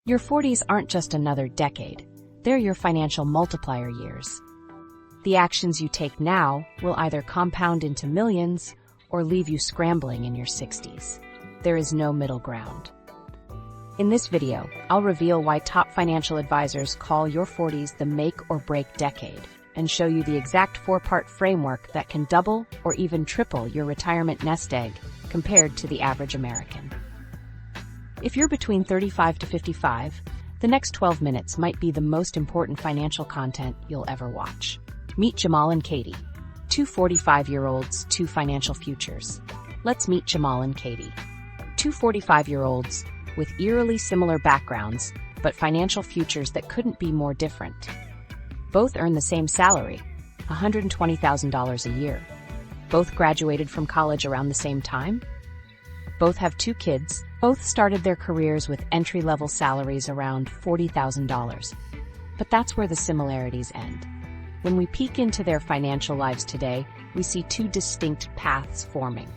Your 40s aren't just another decade, they're your financial multiplier years. The actions you take now will either compound into millions or leave you scrambling in your 60s. There is no middle ground. In this video, I'll reveal why top financial advisors call your 40s the make or break decade and show you the exact four-part framework that can double or even triple your retirement nest egg compared to the average American. If you're between 35 to 55, the next 12 minutes might be the most important financial content you'll ever watch. Meet Jamal and Katie, two 45-year-olds, two financial futures. Let's meet Jamal and Katie, two 45-year-olds with eerily similar backgrounds, but financial futures that couldn't be more different. Both earn the same salary, $120,000 a year. Both graduated from college around the same time. Both have two kids. Both started their careers with entry-level salaries around $40,000. But that's where the similarities end. When we peek into their financial lives today, we see two distinct paths forming.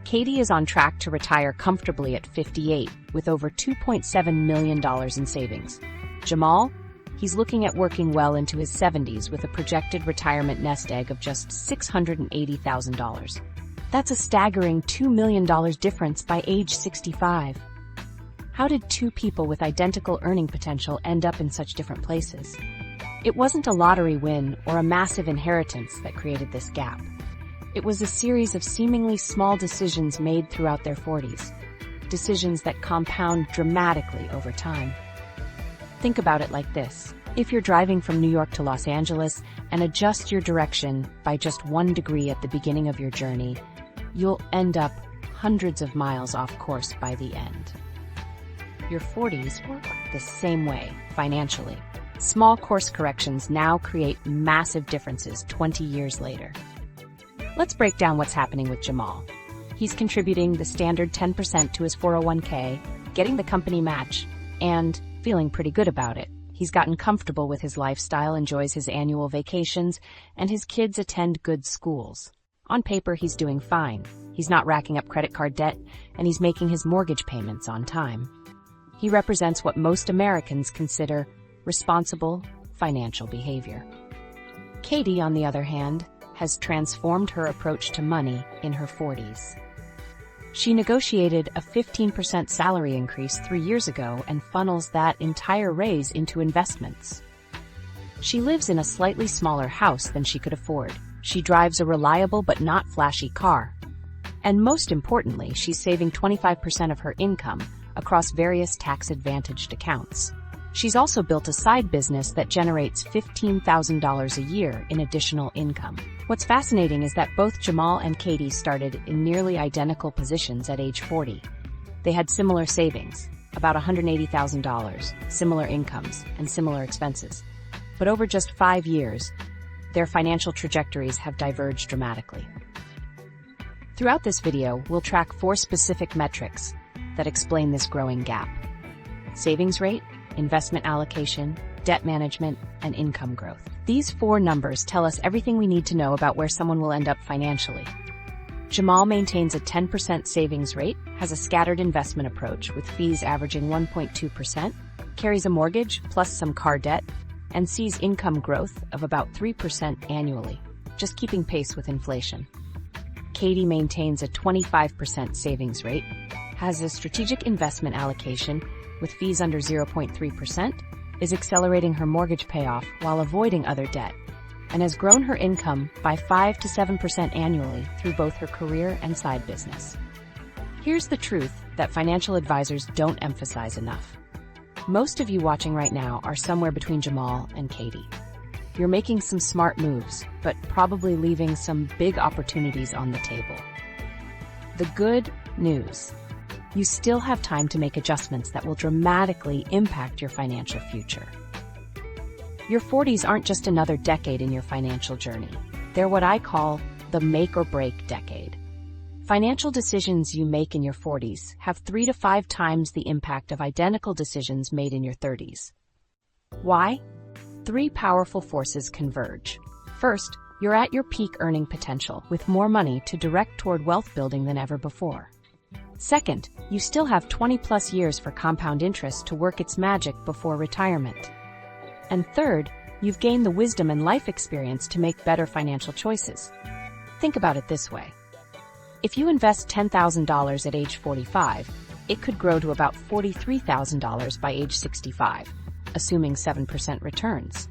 Katie is on track to retire comfortably at 58 with over $2.7 million in savings. Jamal? He's looking at working well into his 70s with a projected retirement nest egg of just $680,000. That's a staggering $2 million difference by age 65. How did two people with identical earning potential end up in such different places? It wasn't a lottery win or a massive inheritance that created this gap. It was a series of seemingly small decisions made throughout their 40s, decisions that compound dramatically over time. Think about it like this. If you're driving from New York to Los Angeles and adjust your direction by just 1 degree at the beginning of your journey, you'll end up hundreds of miles off course by the end. Your 40s work the same way financially. Small course corrections now create massive differences 20 years later. Let's break down what's happening with Jamal. He's contributing the standard 10% to his 401k, getting the company match, and feeling pretty good about it. He's gotten comfortable with his lifestyle, enjoys his annual vacations, and his kids attend good schools. On paper, he's doing fine. He's not racking up credit card debt, and he's making his mortgage payments on time. He represents what most Americans consider responsible financial behavior. Katie, on the other hand, has transformed her approach to money in her 40s. She negotiated a 15% salary increase 3 years ago and funnels that entire raise into investments. She lives in a slightly smaller house than she could afford. She drives a reliable but not flashy car. And most importantly, she's saving 25% of her income across various tax-advantaged accounts. She's also built a side business that generates $15,000 a year in additional income. What's fascinating is that both Jamal and Katie started in nearly identical positions at age 40. They had similar savings, about $180,000, similar incomes, and similar expenses. But over just 5 years, their financial trajectories have diverged dramatically. Throughout this video, we'll track 4 specific metrics that explain this growing gap: savings rate, investment allocation, debt management, and income growth. These 4 numbers tell us everything we need to know about where someone will end up financially. Jamal maintains a 10% savings rate, has a scattered investment approach with fees averaging 1.2%, carries a mortgage plus some car debt, and sees income growth of about 3% annually, just keeping pace with inflation. Katie maintains a 25% savings rate, has a strategic investment allocation with fees under 0.3%, is accelerating her mortgage payoff while avoiding other debt, and has grown her income by 5 to 7% annually through both her career and side business. Here's the truth that financial advisors don't emphasize enough. Most of you watching right now are somewhere between Jamal and Katie. You're making some smart moves, but probably leaving some big opportunities on the table. The good news: you still have time to make adjustments that will dramatically impact your financial future. Your 40s aren't just another decade in your financial journey. They're what I call the make or break decade. Financial decisions you make in your 40s have 3 to 5 times the impact of identical decisions made in your 30s. Why? 3 powerful forces converge. First, you're at your peak earning potential with more money to direct toward wealth building than ever before. Second, you still have 20+ years for compound interest to work its magic before retirement. And third, you've gained the wisdom and life experience to make better financial choices. Think about it this way. If you invest $10,000 at age 45, it could grow to about $43,000 by age 65, assuming 7% returns.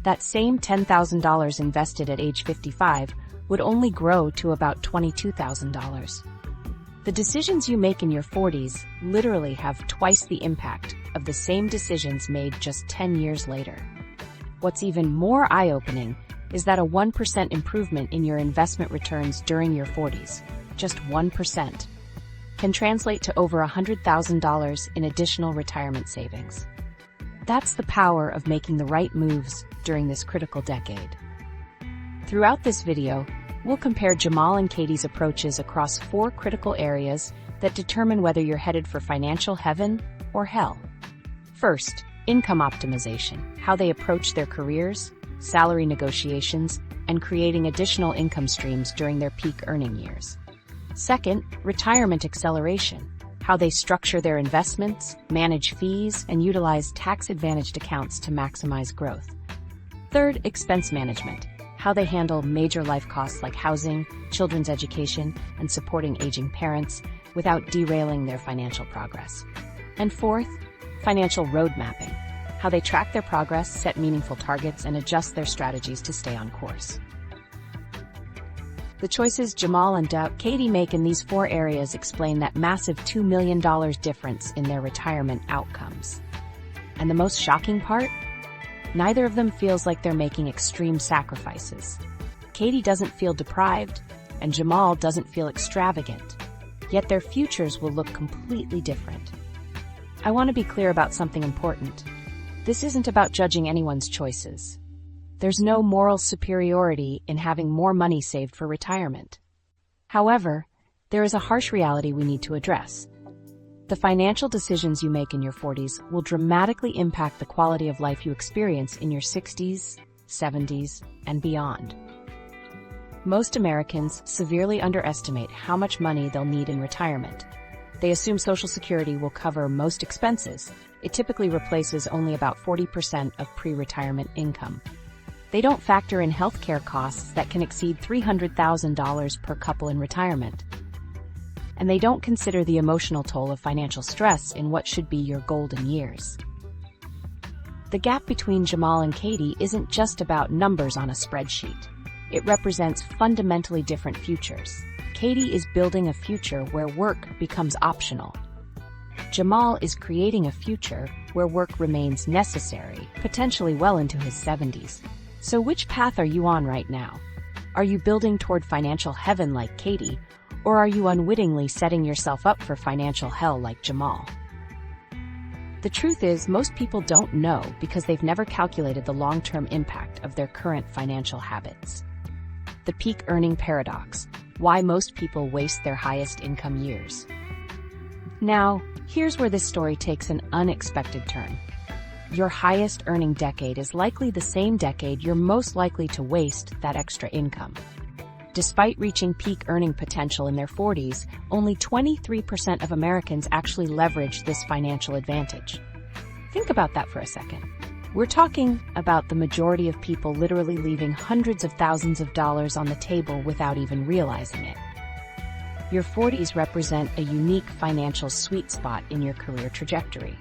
That same $10,000 invested at age 55 would only grow to about $22,000. The decisions you make in your 40s literally have twice the impact of the same decisions made just 10 years later. What's even more eye-opening is that a 1% improvement in your investment returns during your 40s, just 1%, can translate to over $100,000 in additional retirement savings. That's the power of making the right moves during this critical decade. Throughout this video, we'll compare Jamal and Katie's approaches across 4 critical areas that determine whether you're headed for financial heaven or hell. First, income optimization, how they approach their careers, salary negotiations, and creating additional income streams during their peak earning years. Second, retirement acceleration, how they structure their investments, manage fees, and utilize tax-advantaged accounts to maximize growth. Third, expense management, how they handle major life costs like housing, children's education, and supporting aging parents without derailing their financial progress. And fourth, financial road mapping, how they track their progress, set meaningful targets, and adjust their strategies to stay on course. The choices Jamal and Katie make in these 4 areas explain that massive $2 million difference in their retirement outcomes. And the most shocking part? Neither of them feels like they're making extreme sacrifices. Katie doesn't feel deprived, and Jamal doesn't feel extravagant. Yet their futures will look completely different. I want to be clear about something important. This isn't about judging anyone's choices. There's no moral superiority in having more money saved for retirement. However, there is a harsh reality we need to address. The financial decisions you make in your 40s will dramatically impact the quality of life you experience in your 60s, 70s, and beyond. Most Americans severely underestimate how much money they'll need in retirement. They assume Social Security will cover most expenses. It typically replaces only about 40% of pre-retirement income. They don't factor in healthcare costs that can exceed $300,000 per couple in retirement. And they don't consider the emotional toll of financial stress in what should be your golden years. The gap between Jamal and Katie isn't just about numbers on a spreadsheet. It represents fundamentally different futures. Katie is building a future where work becomes optional. Jamal is creating a future where work remains necessary, potentially well into his 70s. So which path are you on right now? Are you building toward financial heaven like Katie, or are you unwittingly setting yourself up for financial hell like Jamal? The truth is, most people don't know because they've never calculated the long-term impact of their current financial habits. The peak earning paradox, why most people waste their highest income years. Now, here's where this story takes an unexpected turn. Your highest earning decade is likely the same decade you're most likely to waste that extra income. Despite reaching peak earning potential in their 40s, only 23% of Americans actually leverage this financial advantage. Think about that for a second. We're talking about the majority of people literally leaving hundreds of thousands of dollars on the table without even realizing it. Your 40s represent a unique financial sweet spot in your career trajectory.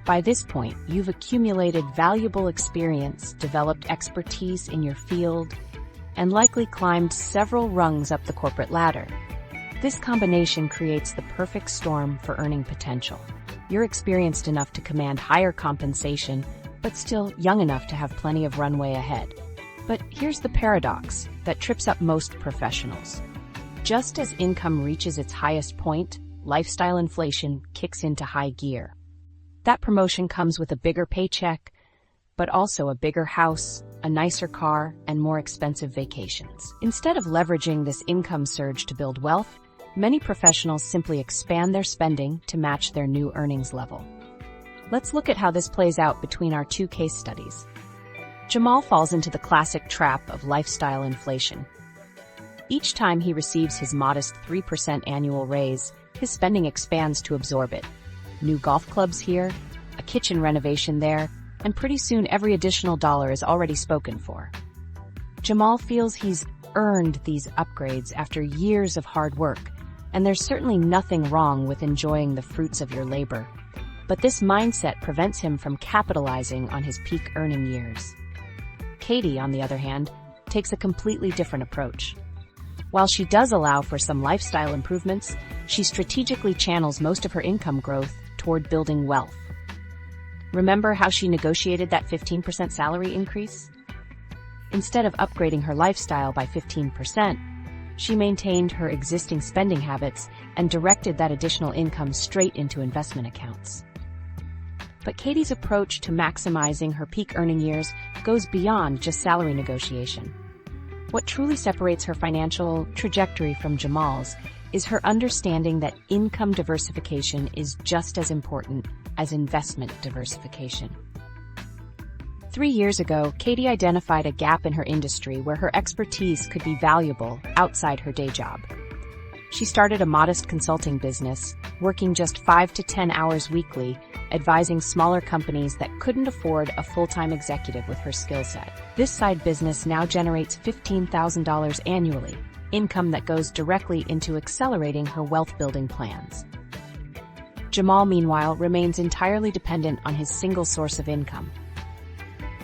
By this point, you've accumulated valuable experience, developed expertise in your field, and likely climbed several rungs up the corporate ladder. This combination creates the perfect storm for earning potential. You're experienced enough to command higher compensation, but still young enough to have plenty of runway ahead. But here's the paradox that trips up most professionals. Just as income reaches its highest point, lifestyle inflation kicks into high gear. That promotion comes with a bigger paycheck, but also a bigger house, a nicer car, and more expensive vacations. Instead of leveraging this income surge to build wealth, many professionals simply expand their spending to match their new earnings level. Let's look at how this plays out between our 2 case studies. Jamal falls into the classic trap of lifestyle inflation. Each time he receives his modest 3% annual raise, his spending expands to absorb it. New golf clubs here, a kitchen renovation there, and pretty soon every additional dollar is already spoken for. Jamal feels he's earned these upgrades after years of hard work, and there's certainly nothing wrong with enjoying the fruits of your labor. But this mindset prevents him from capitalizing on his peak earning years. Katie, on the other hand, takes a completely different approach. While she does allow for some lifestyle improvements, she strategically channels most of her income growth toward building wealth. Remember how she negotiated that 15% salary increase? Instead of upgrading her lifestyle by 15%, she maintained her existing spending habits and directed that additional income straight into investment accounts. But Katie's approach to maximizing her peak earning years goes beyond just salary negotiation. What truly separates her financial trajectory from Jamal's is her understanding that income diversification is just as important as investment diversification. 3 years ago, Katie identified a gap in her industry where her expertise could be valuable outside her day job. She started a modest consulting business, working just 5 to 10 hours weekly, advising smaller companies that couldn't afford a full-time executive with her skill set. This side business now generates $15,000 annually, income that goes directly into accelerating her wealth-building plans. Jamal, meanwhile, remains entirely dependent on his single source of income.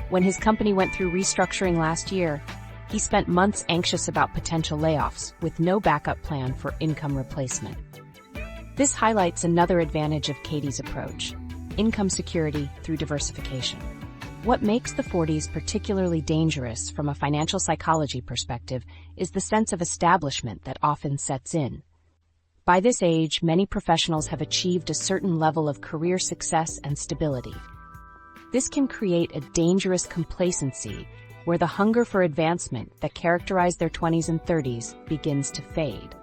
When his company went through restructuring last year, he spent months anxious about potential layoffs with no backup plan for income replacement. This highlights another advantage of Katie's approach: income security through diversification. What makes the 40s particularly dangerous from a financial psychology perspective is the sense of establishment that often sets in. By this age, many professionals have achieved a certain level of career success and stability. This can create a dangerous complacency where the hunger for advancement that characterized their 20s and 30s begins to fade.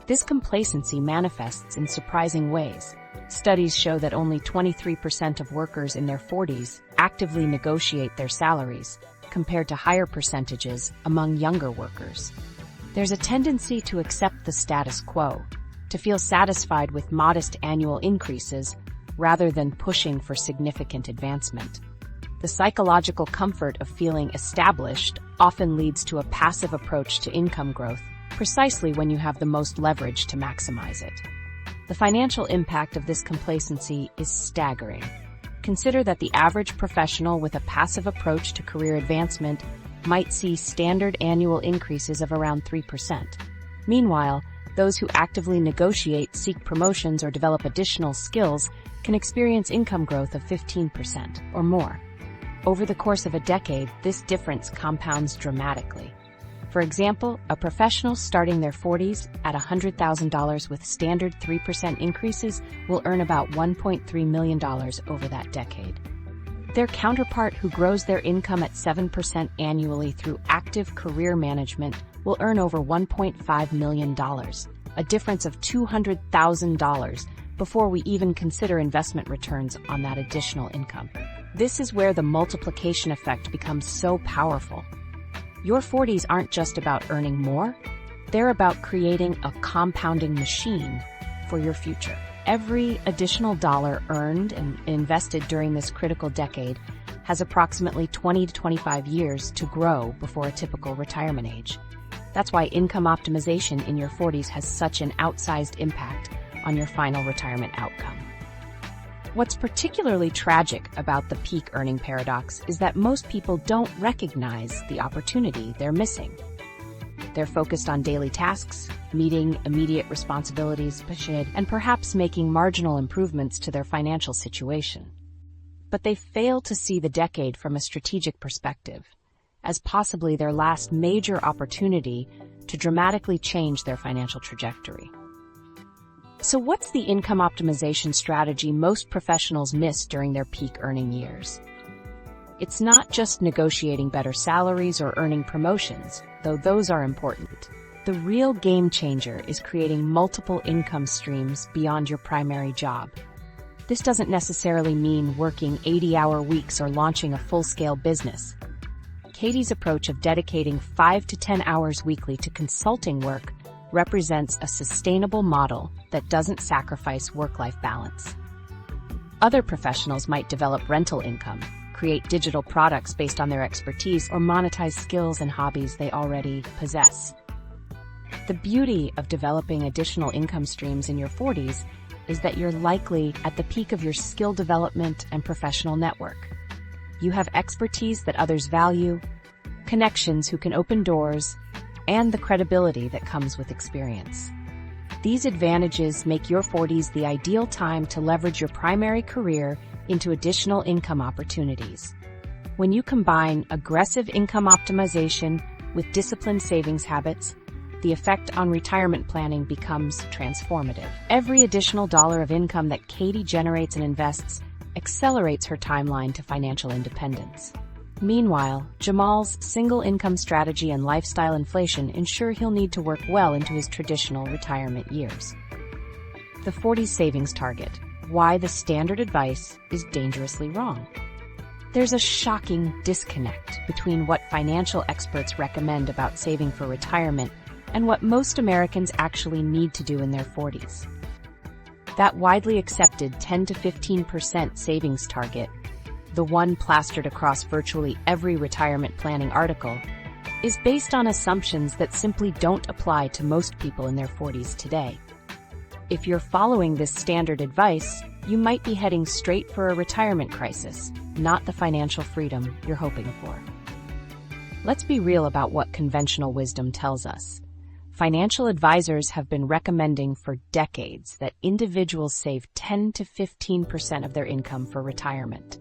This complacency manifests in surprising ways. Studies show that only 23% of workers in their 40s actively negotiate their salaries, compared to higher percentages among younger workers. There's a tendency to accept the status quo, to feel satisfied with modest annual increases rather than pushing for significant advancement. The psychological comfort of feeling established often leads to a passive approach to income growth, precisely when you have the most leverage to maximize it. The financial impact of this complacency is staggering. Consider that the average professional with a passive approach to career advancement might see standard annual increases of around 3%. Meanwhile, those who actively negotiate, seek promotions, or develop additional skills can experience income growth of 15% or more. Over the course of a decade, this difference compounds dramatically. For example, a professional starting their 40s at $100,000 with standard 3% increases will earn about $1.3 million over that decade. Their counterpart who grows their income at 7% annually through active career management will earn over $1.5 million, a difference of $200,000 before we even consider investment returns on that additional income. This is where the multiplication effect becomes so powerful. Your 40s aren't just about earning more, they're about creating a compounding machine for your future. Every additional dollar earned and invested during this critical decade has approximately 20 to 25 years to grow before a typical retirement age. That's why income optimization in your 40s has such an outsized impact on your final retirement outcome. What's particularly tragic about the peak earning paradox is that most people don't recognize the opportunity they're missing. They're focused on daily tasks, meeting immediate responsibilities, and perhaps making marginal improvements to their financial situation. But they fail to see the decade from a strategic perspective, as possibly their last major opportunity to dramatically change their financial trajectory. So what's the income optimization strategy most professionals miss during their peak earning years? It's not just negotiating better salaries or earning promotions, though those are important. The real game changer is creating multiple income streams beyond your primary job. This doesn't necessarily mean working 80-hour weeks or launching a full-scale business. Katie's approach of dedicating 5 to 10 hours weekly to consulting work represents a sustainable model that doesn't sacrifice work-life balance. Other professionals might develop rental income, create digital products based on their expertise, or monetize skills and hobbies they already possess. The beauty of developing additional income streams in your 40s is that you're likely at the peak of your skill development and professional network. You have expertise that others value, connections who can open doors, and the credibility that comes with experience. These advantages make your 40s the ideal time to leverage your primary career into additional income opportunities. When you combine aggressive income optimization with disciplined savings habits, the effect on retirement planning becomes transformative. Every additional dollar of income that Katie generates and invests accelerates her timeline to financial independence. Meanwhile, Jamal's single income strategy and lifestyle inflation ensure he'll need to work well into his traditional retirement years. The 40s savings target: why the standard advice is dangerously wrong. There's a shocking disconnect between what financial experts recommend about saving for retirement and what most Americans actually need to do in their 40s. That widely accepted 10 to 15% savings target, the one plastered across virtually every retirement planning article, is based on assumptions that simply don't apply to most people in their 40s today. If you're following this standard advice, you might be heading straight for a retirement crisis, not the financial freedom you're hoping for. Let's be real about what conventional wisdom tells us. Financial advisors have been recommending for decades that individuals save 10 to 15% of their income for retirement.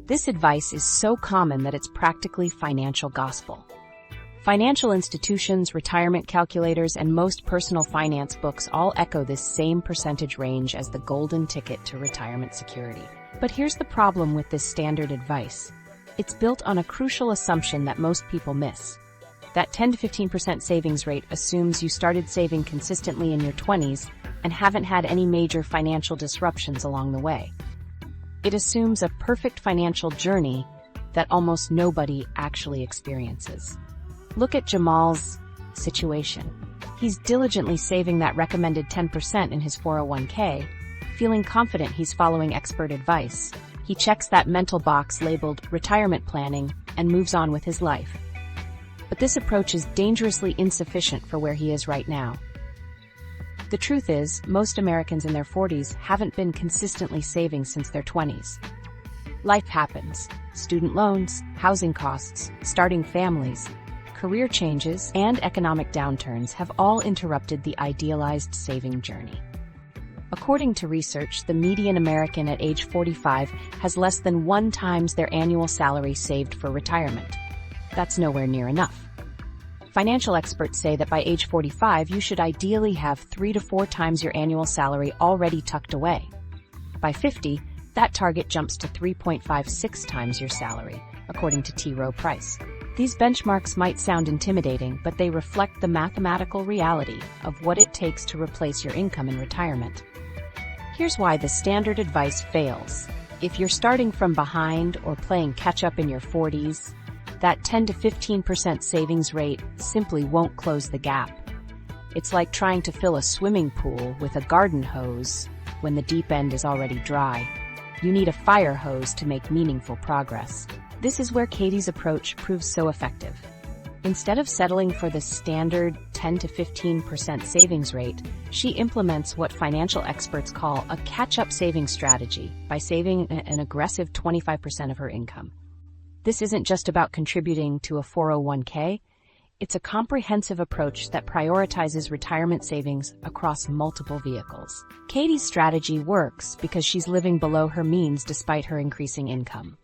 This advice is so common that it's practically financial gospel. Financial institutions, retirement calculators, and most personal finance books all echo this same percentage range as the golden ticket to retirement security. But here's the problem with this standard advice. It's built on a crucial assumption that most people miss. That 10 to 15% savings rate assumes you started saving consistently in your 20s and haven't had any major financial disruptions along the way. It assumes a perfect financial journey that almost nobody actually experiences. Look at Jamal's situation. He's diligently saving that recommended 10% in his 401k, feeling confident he's following expert advice. He checks that mental box labeled retirement planning and moves on with his life. But this approach is dangerously insufficient for where he is right now. The truth is, most Americans in their 40s haven't been consistently saving since their 20s. Life happens. Student loans, housing costs, starting families, career changes, and economic downturns have all interrupted the idealized saving journey. According to research, the median American at age 45 has less than 1 times their annual salary saved for retirement. That's nowhere near enough. Financial experts say that by age 45, you should ideally have 3 to 4 times your annual salary already tucked away. By 50, that target jumps to 3.56 times your salary, according to T. Rowe Price. These benchmarks might sound intimidating, but they reflect the mathematical reality of what it takes to replace your income in retirement. Here's why the standard advice fails. If you're starting from behind or playing catch-up in your 40s, that 10 to 15% savings rate simply won't close the gap. It's like trying to fill a swimming pool with a garden hose when the deep end is already dry. You need a fire hose to make meaningful progress. This is where Katie's approach proves so effective. Instead of settling for the standard 10 to 15% savings rate, she implements what financial experts call a catch-up savings strategy by saving an aggressive 25% of her income. This isn't just about contributing to a 401k, it's a comprehensive approach that prioritizes retirement savings across multiple vehicles. Katie's strategy works because she's living below her means despite her increasing income.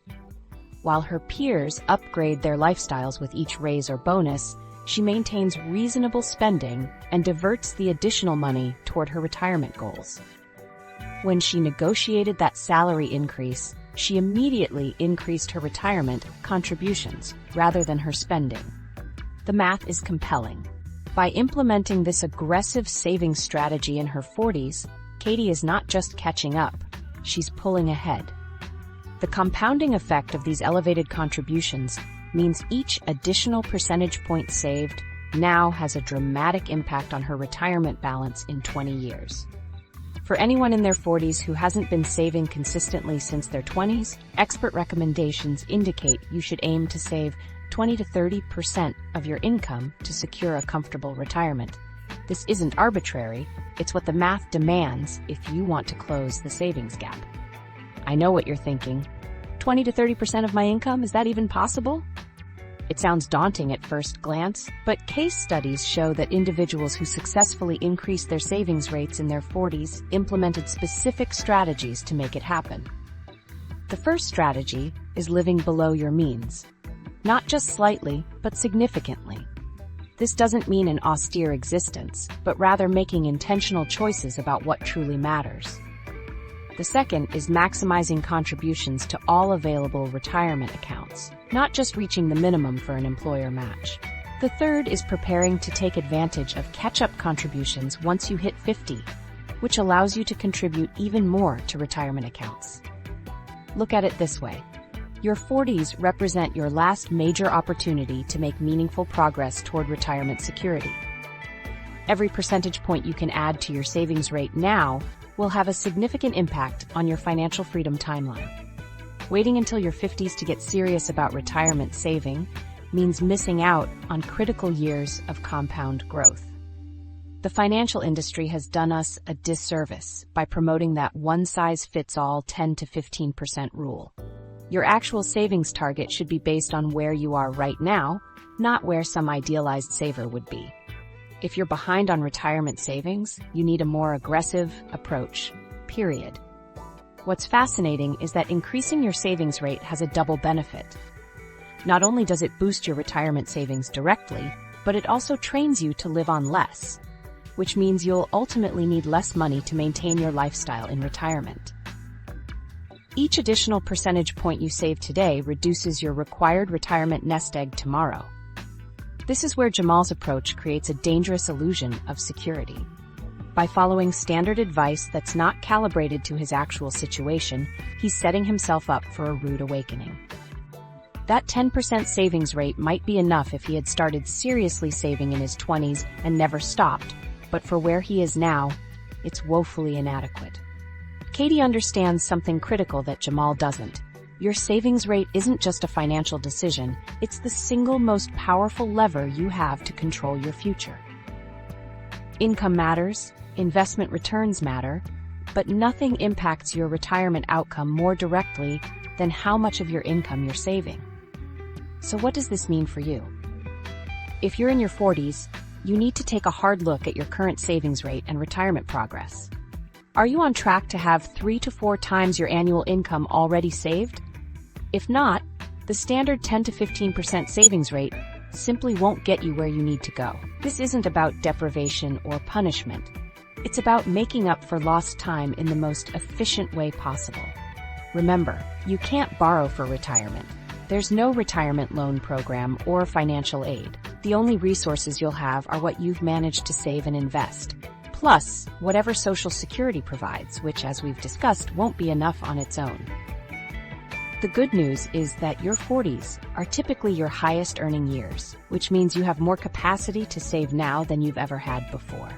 While her peers upgrade their lifestyles with each raise or bonus, she maintains reasonable spending and diverts the additional money toward her retirement goals. When she negotiated that salary increase, she immediately increased her retirement contributions rather than her spending. The math is compelling. By implementing this aggressive savings strategy in her 40s, Katie is not just catching up, she's pulling ahead. The compounding effect of these elevated contributions means each additional percentage point saved now has a dramatic impact on her retirement balance in 20 years. For anyone in their 40s who hasn't been saving consistently since their 20s, expert recommendations indicate you should aim to save 20 to 30% of your income to secure a comfortable retirement. This isn't arbitrary, it's what the math demands if you want to close the savings gap. I know what you're thinking. 20 to 30% of my income, is that even possible? It sounds daunting at first glance, but case studies show that individuals who successfully increased their savings rates in their 40s implemented specific strategies to make it happen. The first strategy is living below your means. Not just slightly, but significantly. This doesn't mean an austere existence, but rather making intentional choices about what truly matters. The second is maximizing contributions to all available retirement accounts, not just reaching the minimum for an employer match. The third is preparing to take advantage of catch-up contributions once you hit 50, which allows you to contribute even more to retirement accounts. Look at it this way. Your 40s represent your last major opportunity to make meaningful progress toward retirement security. Every percentage point you can add to your savings rate now will have a significant impact on your financial freedom timeline. Waiting until your 50s to get serious about retirement saving means missing out on critical years of compound growth. The financial industry has done us a disservice by promoting that one-size-fits-all 10 to 15% rule. Your actual savings target should be based on where you are right now, not where some idealized saver would be. If you're behind on retirement savings, you need a more aggressive approach, period. What's fascinating is that increasing your savings rate has a double benefit. Not only does it boost your retirement savings directly, but it also trains you to live on less, which means you'll ultimately need less money to maintain your lifestyle in retirement. Each additional percentage point you save today reduces your required retirement nest egg tomorrow. This is where Jamal's approach creates a dangerous illusion of security. By following standard advice that's not calibrated to his actual situation, he's setting himself up for a rude awakening. That 10% savings rate might be enough if he had started seriously saving in his 20s and never stopped, but for where he is now, it's woefully inadequate. Katie understands something critical that Jamal doesn't. Your savings rate isn't just a financial decision, it's the single most powerful lever you have to control your future. Income matters, investment returns matter, but nothing impacts your retirement outcome more directly than how much of your income you're saving. So what does this mean for you? If you're in your 40s, you need to take a hard look at your current savings rate and retirement progress. Are you on track to have 3 to 4 times your annual income already saved? If not, the standard 10 to 15% savings rate simply won't get you where you need to go. This isn't about deprivation or punishment. It's about making up for lost time in the most efficient way possible. Remember, you can't borrow for retirement. There's no retirement loan program or financial aid. The only resources you'll have are what you've managed to save and invest, plus whatever Social Security provides, which, as we've discussed, won't be enough on its own. The good news is that your 40s are typically your highest earning years, which means you have more capacity to save now than you've ever had before.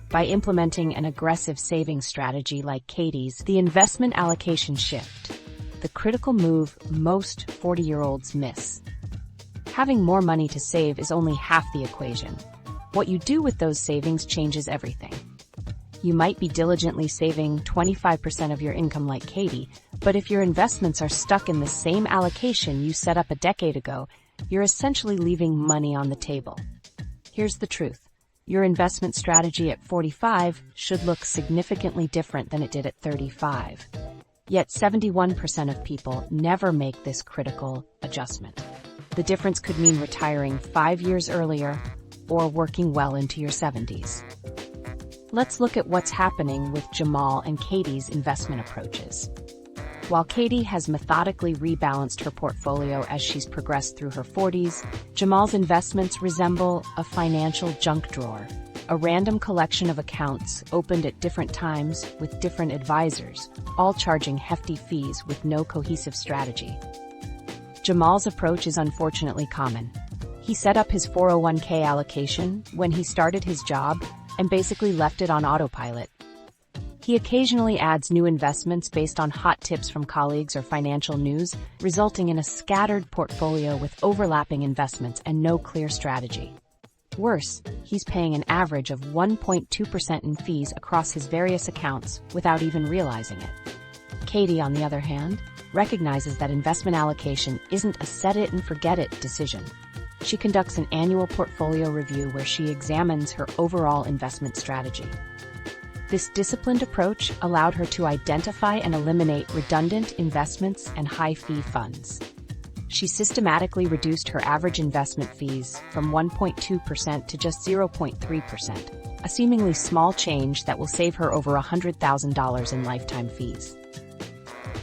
By implementing an aggressive savings strategy like Katie's, the investment allocation shift, the critical move most 40-year-olds miss. Having more money to save is only half the equation. What you do with those savings changes everything. You might be diligently saving 25% of your income like Katie, but if your investments are stuck in the same allocation you set up a decade ago, you're essentially leaving money on the table. Here's the truth. Your investment strategy at 45 should look significantly different than it did at 35. Yet 71% of people never make this critical adjustment. The difference could mean retiring 5 years earlier or working well into your 70s. Let's look at what's happening with Jamal and Katie's investment approaches. While Katie has methodically rebalanced her portfolio as she's progressed through her 40s, Jamal's investments resemble a financial junk drawer, a random collection of accounts opened at different times with different advisors, all charging hefty fees with no cohesive strategy. Jamal's approach is unfortunately common. He set up his 401k allocation when he started his job and basically left it on autopilot. He occasionally adds new investments based on hot tips from colleagues or financial news, resulting in a scattered portfolio with overlapping investments and no clear strategy. Worse, he's paying an average of 1.2% in fees across his various accounts without even realizing it. Katie, on the other hand, recognizes that investment allocation isn't a set-it-and-forget-it decision. She conducts an annual portfolio review where she examines her overall investment strategy. This disciplined approach allowed her to identify and eliminate redundant investments and high-fee funds. She systematically reduced her average investment fees from 1.2% to just 0.3%, a seemingly small change that will save her over $100,000 in lifetime fees.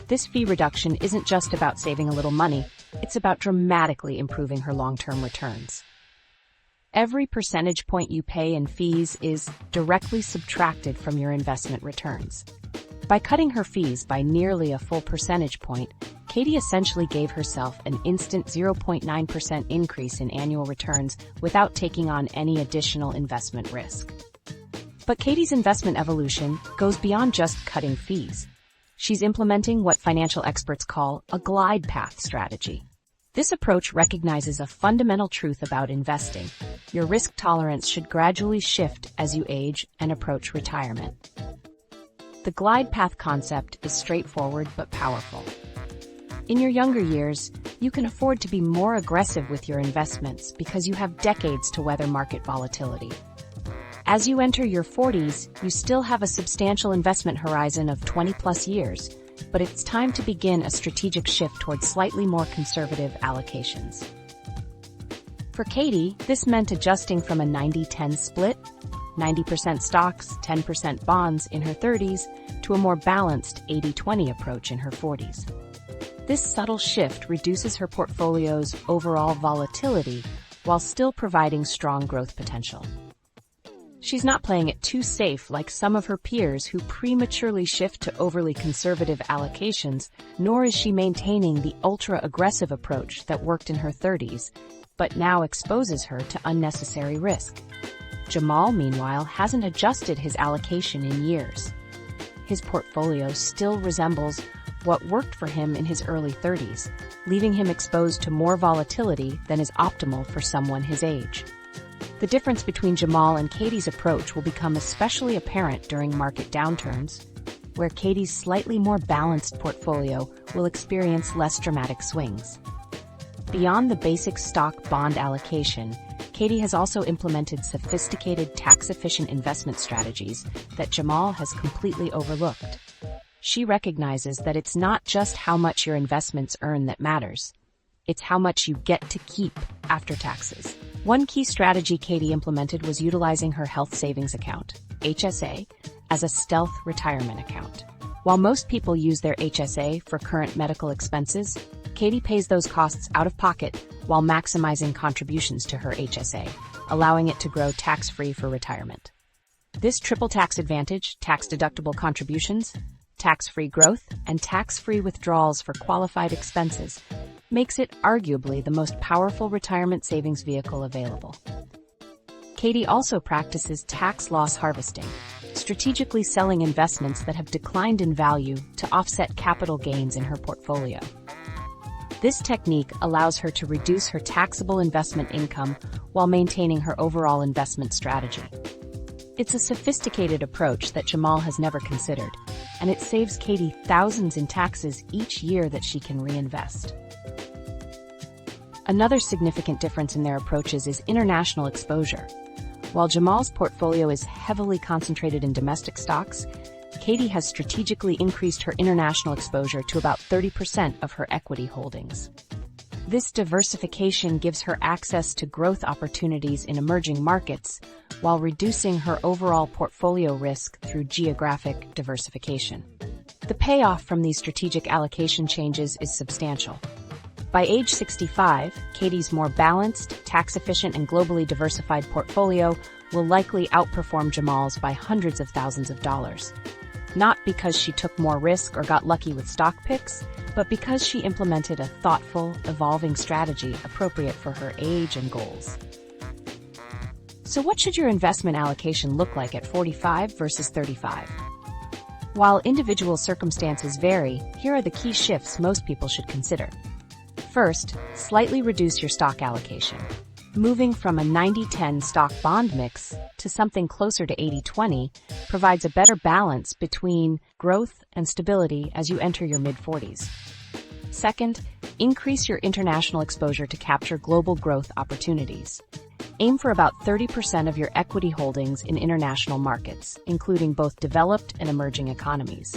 This fee reduction isn't just about saving a little money, it's about dramatically improving her long-term returns. Every percentage point you pay in fees is directly subtracted from your investment returns. By cutting her fees by nearly a full percentage point, Katie essentially gave herself an instant 0.9% increase in annual returns without taking on any additional investment risk. But Katie's investment evolution goes beyond just cutting fees. She's implementing what financial experts call a glide path strategy. This approach recognizes a fundamental truth about investing. Your risk tolerance should gradually shift as you age and approach retirement. The glide path concept is straightforward but powerful. In your younger years, you can afford to be more aggressive with your investments because you have decades to weather market volatility. As you enter your 40s, you still have a substantial investment horizon of 20-plus years, but it's time to begin a strategic shift towards slightly more conservative allocations. For Katie, this meant adjusting from a 90-10 split, 90% stocks, 10% bonds in her 30s, to a more balanced 80-20 approach in her 40s. This subtle shift reduces her portfolio's overall volatility while still providing strong growth potential. She's not playing it too safe like some of her peers who prematurely shift to overly conservative allocations, nor is she maintaining the ultra-aggressive approach that worked in her 30s, but now exposes her to unnecessary risk. Jamal, meanwhile, hasn't adjusted his allocation in years. His portfolio still resembles what worked for him in his early 30s, leaving him exposed to more volatility than is optimal for someone his age. The difference between Jamal and Katie's approach will become especially apparent during market downturns, where Katie's slightly more balanced portfolio will experience less dramatic swings. Beyond the basic stock-bond allocation, Katie has also implemented sophisticated tax-efficient investment strategies that Jamal has completely overlooked. She recognizes that it's not just how much your investments earn that matters. It's how much you get to keep after taxes. One key strategy Katie implemented was utilizing her health savings account, HSA, as a stealth retirement account. While most people use their HSA for current medical expenses, Katie pays those costs out of pocket while maximizing contributions to her HSA, allowing it to grow tax-free for retirement. This triple tax advantage, tax-deductible contributions, tax-free growth, and tax-free withdrawals for qualified expenses, makes it arguably the most powerful retirement savings vehicle available. Katie also practices tax loss harvesting, strategically selling investments that have declined in value to offset capital gains in her portfolio. This technique allows her to reduce her taxable investment income while maintaining her overall investment strategy. It's a sophisticated approach that Jamal has never considered, and it saves Katie thousands in taxes each year that she can reinvest. Another significant difference in their approaches is international exposure. While Jamal's portfolio is heavily concentrated in domestic stocks, Katie has strategically increased her international exposure to about 30% of her equity holdings. This diversification gives her access to growth opportunities in emerging markets while reducing her overall portfolio risk through geographic diversification. The payoff from these strategic allocation changes is substantial. By age 65, Katie's more balanced, tax-efficient, and globally diversified portfolio will likely outperform Jamal's by hundreds of thousands of dollars. not because she took more risk or got lucky with stock picks, but because she implemented a thoughtful, evolving strategy appropriate for her age and goals. So what should your investment allocation look like at 45 versus 35? While individual circumstances vary, here are the key shifts most people should consider. First, slightly reduce your stock allocation. Moving from a 90-10 stock-bond mix to something closer to 80-20 provides a better balance between growth and stability as you enter your mid-40s. Second, increase your international exposure to capture global growth opportunities. Aim for about 30% of your equity holdings in international markets, including both developed and emerging economies.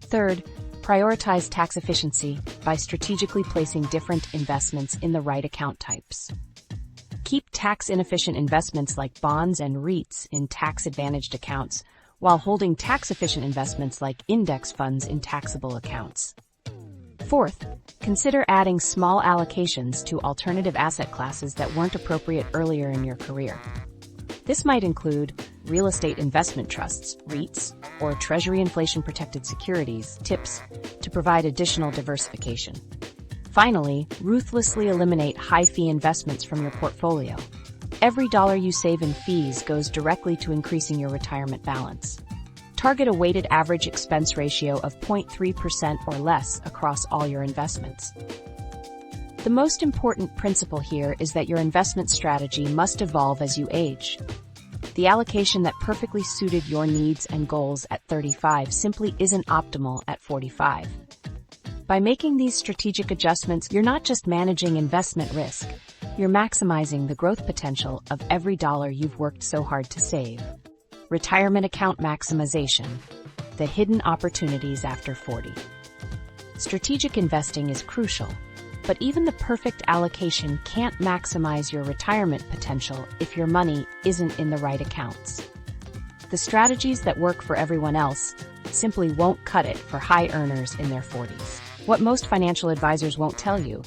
Third, prioritize tax efficiency by strategically placing different investments in the right account types. Keep tax-inefficient investments like bonds and REITs in tax-advantaged accounts, while holding tax-efficient investments like index funds in taxable accounts. Fourth, consider adding small allocations to alternative asset classes that weren't appropriate earlier in your career. This might include real estate investment trusts, REITs, or Treasury inflation-protected securities, TIPS, to provide additional diversification. Finally, ruthlessly eliminate high-fee investments from your portfolio. Every dollar you save in fees goes directly to increasing your retirement balance. Target a weighted average expense ratio of 0.3% or less across all your investments. The most important principle here is that your investment strategy must evolve as you age. The allocation that perfectly suited your needs and goals at 35 simply isn't optimal at 45. By making these strategic adjustments, you're not just managing investment risk, you're maximizing the growth potential of every dollar you've worked so hard to save. Retirement account maximization, the hidden opportunities after 40. Strategic investing is crucial, but even the perfect allocation can't maximize your retirement potential if your money isn't in the right accounts. The strategies that work for everyone else simply won't cut it for high earners in their 40s. What most financial advisors won't tell you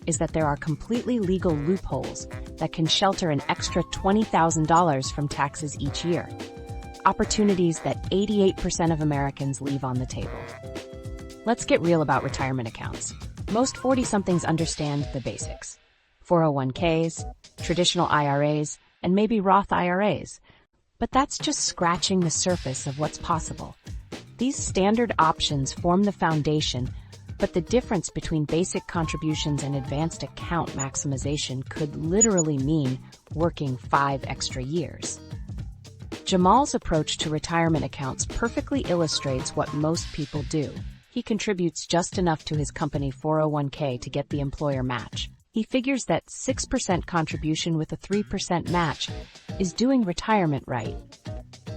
is that there are completely legal loopholes that can shelter an extra $20,000 from taxes each year. Opportunities that 88% of Americans leave on the table. Let's get real about retirement accounts. Most 40-somethings understand the basics. 401ks, traditional IRAs, and maybe Roth IRAs. But that's just scratching the surface of what's possible. These standard options form the foundation, but the difference between basic contributions and advanced account maximization could literally mean working 5 extra years. Jamal's approach to retirement accounts perfectly illustrates what most people do. He contributes just enough to his company 401k to get the employer match. He figures that 6% contribution with a 3% match is doing retirement right.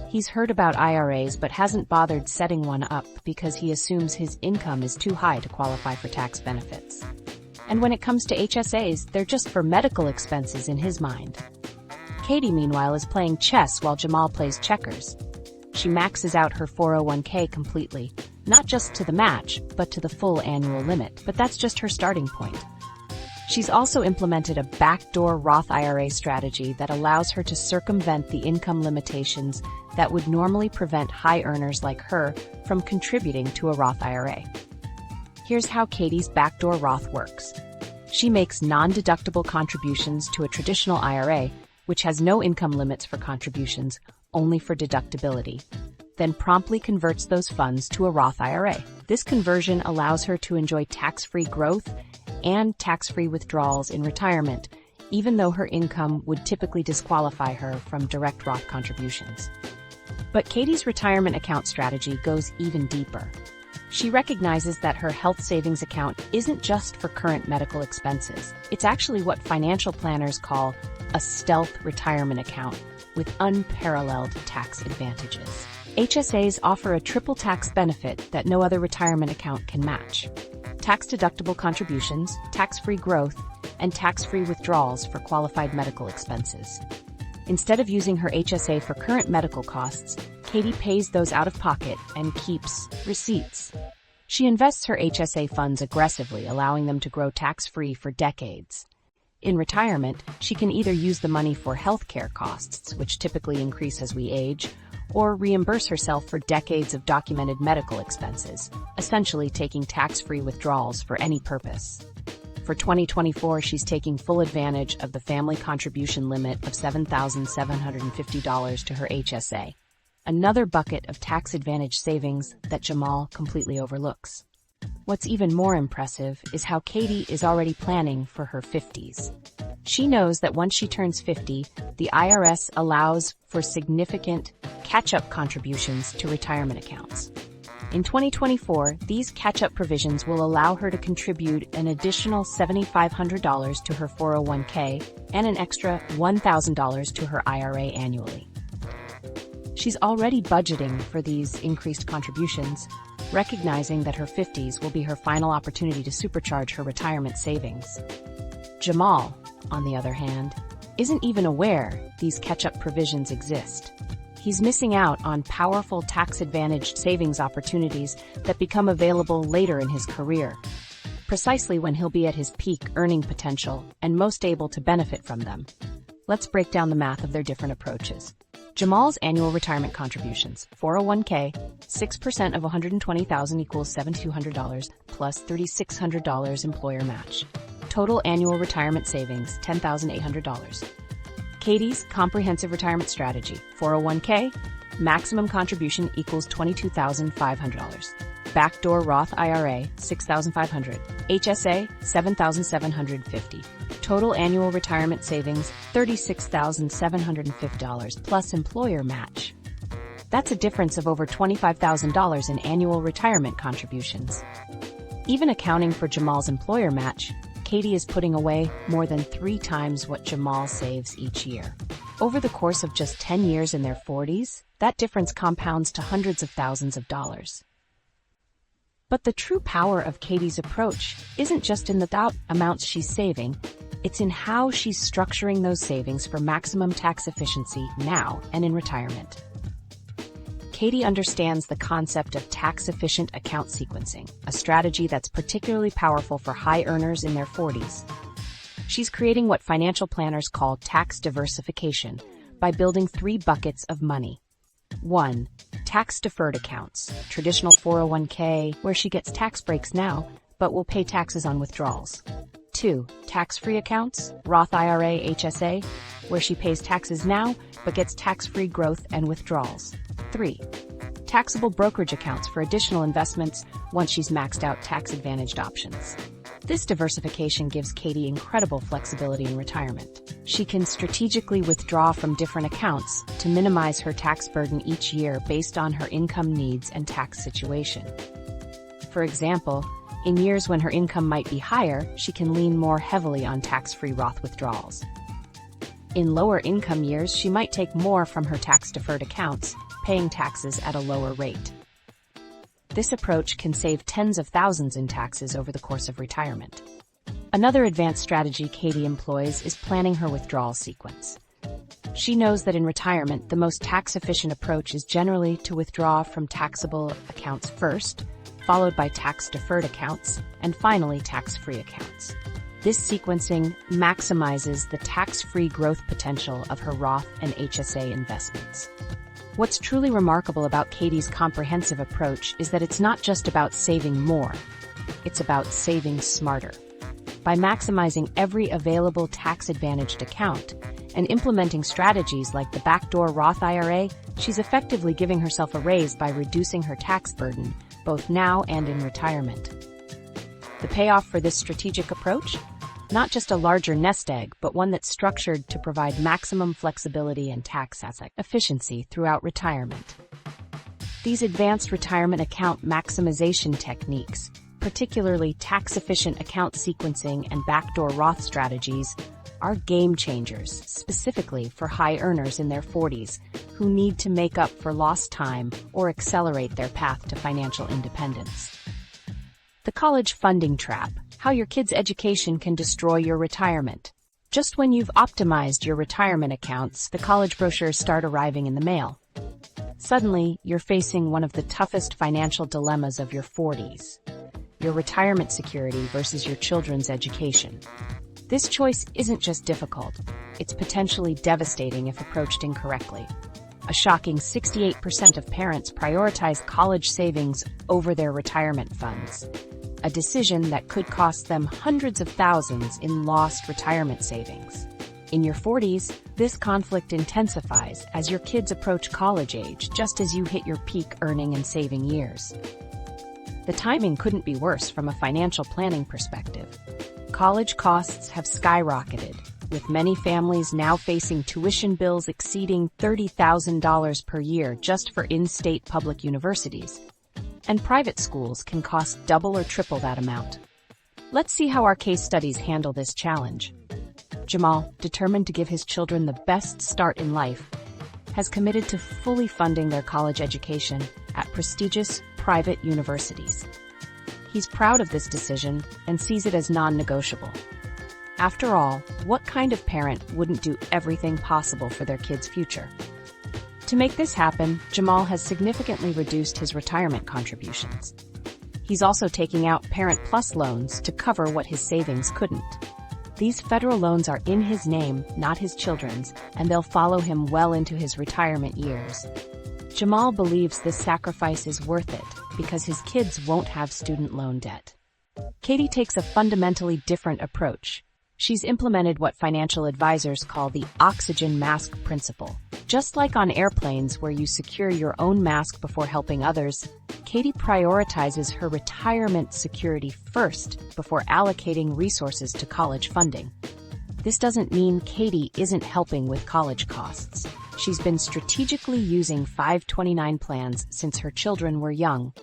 He's heard about IRAs but hasn't bothered setting one up because he assumes his income is too high to qualify for tax benefits. And when it comes to HSAs, they're just for medical expenses in his mind. Katie, meanwhile, is playing chess while Jamal plays checkers. She maxes out her 401k completely, not just to the match, but to the full annual limit. But that's just her starting point. She's also implemented a backdoor Roth IRA strategy that allows her to circumvent the income limitations that would normally prevent high earners like her from contributing to a Roth IRA. Here's how Katie's backdoor Roth works. She makes non-deductible contributions to a traditional IRA, which has no income limits for contributions, only for deductibility, then promptly converts those funds to a Roth IRA. This conversion allows her to enjoy tax-free growth and tax-free withdrawals in retirement, even though her income would typically disqualify her from direct Roth contributions. But Katie's retirement account strategy goes even deeper. She recognizes that her health savings account isn't just for current medical expenses. It's actually what financial planners call a stealth retirement account with unparalleled tax advantages. HSAs offer a triple tax benefit that no other retirement account can match. Tax-deductible contributions, tax-free growth, and tax-free withdrawals for qualified medical expenses. Instead of using her HSA for current medical costs, Katie pays those out of pocket and keeps receipts. She invests her HSA funds aggressively, allowing them to grow tax-free for decades. In retirement, she can either use the money for healthcare costs, which typically increase as we age, or reimburse herself for decades of documented medical expenses, essentially taking tax-free withdrawals for any purpose. For 2024, she's taking full advantage of the family contribution limit of $7,750 to her HSA, another bucket of tax-advantaged savings that Jamal completely overlooks. What's even more impressive is how Katie is already planning for her 50s. She knows that once she turns 50, the IRS allows for significant catch-up contributions to retirement accounts. In 2024, these catch-up provisions will allow her to contribute an additional $7,500 to her 401k and an extra $1,000 to her IRA annually. She's already budgeting for these increased contributions, recognizing that her 50s will be her final opportunity to supercharge her retirement savings. Jamal, on the other hand, isn't even aware these catch-up provisions exist. He's missing out on powerful tax-advantaged savings opportunities that become available later in his career, precisely when he'll be at his peak earning potential and most able to benefit from them. Let's break down the math of their different approaches. Jamal's annual retirement contributions: 401k, 6% of $120,000 equals $7,200 plus $3,600 employer match. Total annual retirement savings, $10,800. Katie's comprehensive retirement strategy: 401k, maximum contribution equals $22,500. Backdoor Roth IRA, $6,500. HSA, $7,750. Total annual retirement savings, $36,750 plus employer match. That's a difference of over $25,000 in annual retirement contributions. Even accounting for Jamal's employer match, Katie is putting away more than 3 times what Jamal saves each year. Over the course of just 10 years in their 40s, that difference compounds to hundreds of thousands of dollars. But the true power of Katie's approach isn't just in the amounts she's saving, it's in how she's structuring those savings for maximum tax efficiency now and in retirement. Katie understands the concept of tax-efficient account sequencing, a strategy that's particularly powerful for high earners in their 40s. She's creating what financial planners call tax diversification by building 3 buckets of money. 1. Tax-deferred accounts, traditional 401k, where she gets tax breaks now, but will pay taxes on withdrawals. 2. Tax-free accounts, Roth IRA, HSA, where she pays taxes now, but gets tax-free growth and withdrawals. 3. Taxable brokerage accounts for additional investments once she's maxed out tax-advantaged options. This diversification gives Katie incredible flexibility in retirement. She can strategically withdraw from different accounts to minimize her tax burden each year based on her income needs and tax situation. For example, in years when her income might be higher, she can lean more heavily on tax-free Roth withdrawals. In lower income years, she might take more from her tax-deferred accounts, paying taxes at a lower rate. This approach can save tens of thousands in taxes over the course of retirement. Another advanced strategy Katie employs is planning her withdrawal sequence. She knows that in retirement, the most tax-efficient approach is generally to withdraw from taxable accounts first, followed by tax-deferred accounts, and finally tax-free accounts. This sequencing maximizes the tax-free growth potential of her Roth and HSA investments. What's truly remarkable about Katie's comprehensive approach is that it's not just about saving more, it's about saving smarter. By maximizing every available tax-advantaged account and implementing strategies like the backdoor Roth IRA, she's effectively giving herself a raise by reducing her tax burden, both now and in retirement. The payoff for this strategic approach? Not just a larger nest egg, but one that's structured to provide maximum flexibility and tax efficiency throughout retirement. These advanced retirement account maximization techniques, particularly tax-efficient account sequencing and backdoor Roth strategies, are game changers, specifically for high earners in their 40s who need to make up for lost time or accelerate their path to financial independence. The college funding trap: how your kid's education can destroy your retirement. Just when you've optimized your retirement accounts, the college brochures start arriving in the mail. Suddenly, you're facing one of the toughest financial dilemmas of your 40s: your retirement security versus your children's education. This choice isn't just difficult, it's potentially devastating if approached incorrectly. A shocking 68% of parents prioritize college savings over their retirement funds, a decision that could cost them hundreds of thousands in lost retirement savings. In your 40s, this conflict intensifies as your kids approach college age just as you hit your peak earning and saving years. The timing couldn't be worse from a financial planning perspective. College costs have skyrocketed, with many families now facing tuition bills exceeding $30,000 per year just for in-state public universities. And private schools can cost double or triple that amount. Let's see how our case studies handle this challenge. Jamal, determined to give his children the best start in life, has committed to fully funding their college education at prestigious private universities. He's proud of this decision and sees it as non-negotiable. After all, what kind of parent wouldn't do everything possible for their kids' future? To make this happen, Jamal has significantly reduced his retirement contributions. He's also taking out Parent Plus loans to cover what his savings couldn't. These federal loans are in his name, not his children's, and they'll follow him well into his retirement years. Jamal believes this sacrifice is worth it because his kids won't have student loan debt. Katie takes a fundamentally different approach. She's implemented what financial advisors call the oxygen mask principle. Just like on airplanes where you secure your own mask before helping others, Katie prioritizes her retirement security first before allocating resources to college funding. This doesn't mean Katie isn't helping with college costs. She's been strategically using 529 plans since her children were young,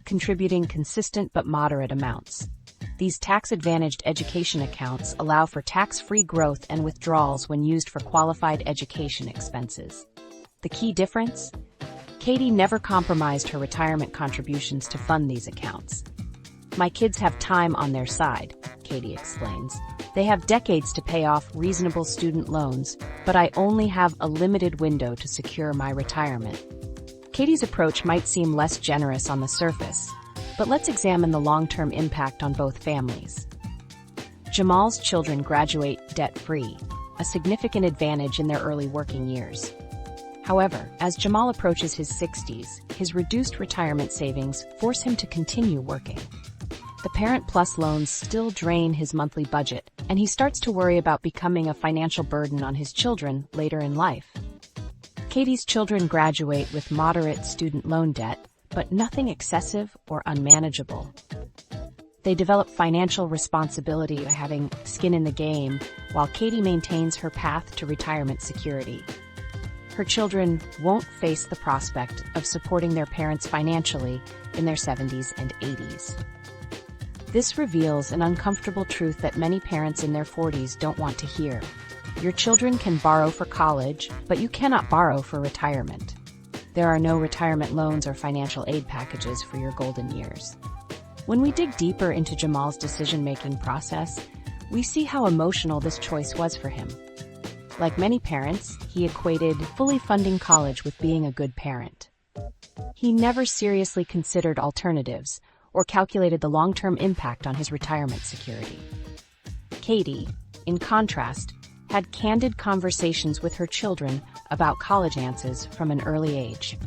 contributing consistent but moderate amounts. These tax-advantaged education accounts allow for tax-free growth and withdrawals when used for qualified education expenses. The key difference? Katie never compromised her retirement contributions to fund these accounts. "My kids have time on their side," Katie explains. "They have decades to pay off reasonable student loans, but I only have a limited window to secure my retirement." Katie's approach might seem less generous on the surface, but let's examine the long-term impact on both families. Jamal's children graduate debt-free, a significant advantage in their early working years. However, as Jamal approaches his 60s, his reduced retirement savings force him to continue working. The Parent Plus loans still drain his monthly budget, and he starts to worry about becoming a financial burden on his children later in life. Katie's children graduate with moderate student loan debt, but nothing excessive or unmanageable. They develop financial responsibility by having skin in the game, while Katie maintains her path to retirement security. Her children won't face the prospect of supporting their parents financially in their 70s and 80s. This reveals an uncomfortable truth that many parents in their 40s don't want to hear. Your children can borrow for college, but you cannot borrow for retirement. There are no retirement loans or financial aid packages for your golden years. When we dig deeper into Jamal's decision-making process, we see how emotional this choice was for him. Like many parents, he equated fully funding college with being a good parent. He never seriously considered alternatives or calculated the long-term impact on his retirement security. Katie, in contrast, had candid conversations with her children about college answers from an early age.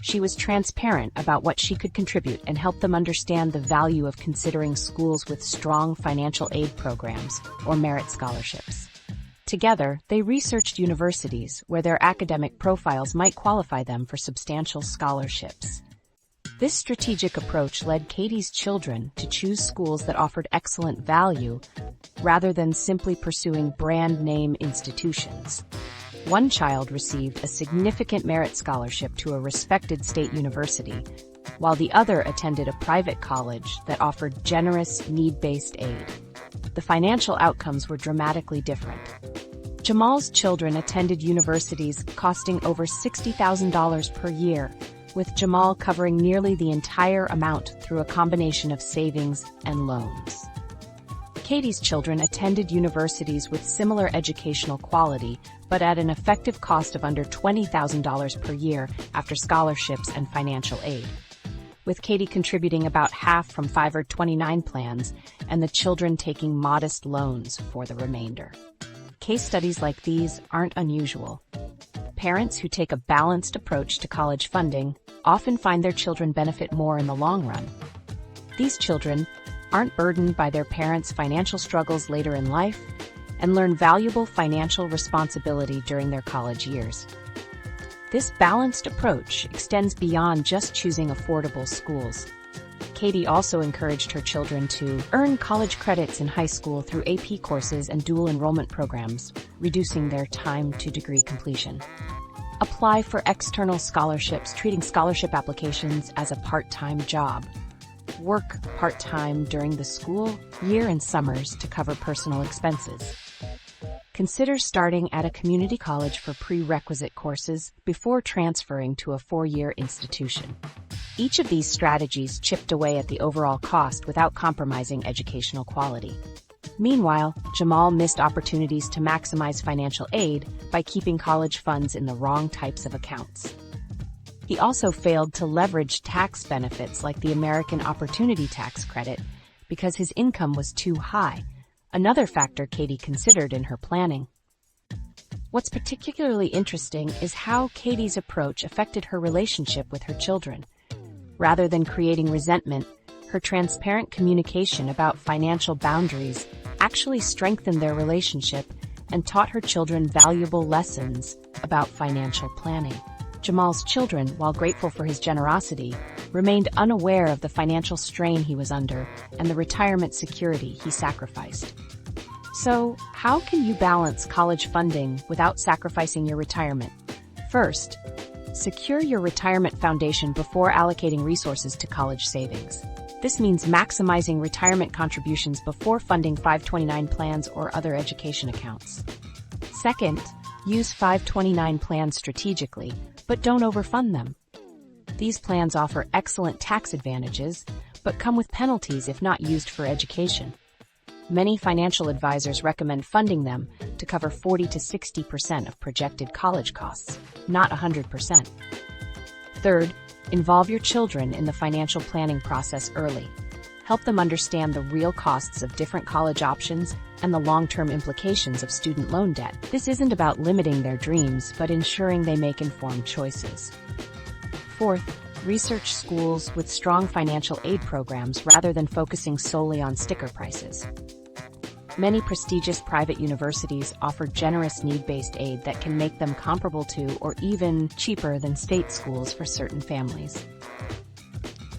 She was transparent about what she could contribute and helped them understand the value of considering schools with strong financial aid programs or merit scholarships. Together, they researched universities where their academic profiles might qualify them for substantial scholarships. This strategic approach led Katie's children to choose schools that offered excellent value rather than simply pursuing brand-name institutions. One child received a significant merit scholarship to a respected state university, while the other attended a private college that offered generous, need-based aid. The financial outcomes were dramatically different. Jamal's children attended universities costing over $60,000 per year, with Jamal covering nearly the entire amount through a combination of savings and loans. Katie's children attended universities with similar educational quality, but at an effective cost of under $20,000 per year after scholarships and financial aid, with Katie contributing about half from 529 plans and the children taking modest loans for the remainder. Case studies like these aren't unusual. Parents who take a balanced approach to college funding often find their children benefit more in the long run. These children aren't burdened by their parents' financial struggles later in life and learn valuable financial responsibility during their college years. This balanced approach extends beyond just choosing affordable schools. Katie also encouraged her children to earn college credits in high school through AP courses and dual enrollment programs, reducing their time to degree completion. Apply for external scholarships, treating scholarship applications as a part-time job. Work part-time during the school year and summers to cover personal expenses. Consider starting at a community college for prerequisite courses before transferring to a 4-year institution. Each of these strategies chipped away at the overall cost without compromising educational quality. Meanwhile, Jamal missed opportunities to maximize financial aid by keeping college funds in the wrong types of accounts. He also failed to leverage tax benefits like the American Opportunity Tax Credit because his income was too high, another factor Katie considered in her planning. What's particularly interesting is how Katie's approach affected her relationship with her children. Rather than creating resentment, her transparent communication about financial boundaries actually strengthened their relationship and taught her children valuable lessons about financial planning. Jamal's children, while grateful for his generosity, remained unaware of the financial strain he was under and the retirement security he sacrificed. So, how can you balance college funding without sacrificing your retirement? First, secure your retirement foundation before allocating resources to college savings. This means maximizing retirement contributions before funding 529 plans or other education accounts. Second, use 529 plans strategically, but don't overfund them. These plans offer excellent tax advantages, but come with penalties if not used for education. Many financial advisors recommend funding them to cover 40 to 60% of projected college costs, not 100%. Third, involve your children in the financial planning process early. Help them understand the real costs of different college options and the long-term implications of student loan debt. This isn't about limiting their dreams, but ensuring they make informed choices. Fourth, research schools with strong financial aid programs rather than focusing solely on sticker prices. Many prestigious private universities offer generous need-based aid that can make them comparable to or even cheaper than state schools for certain families.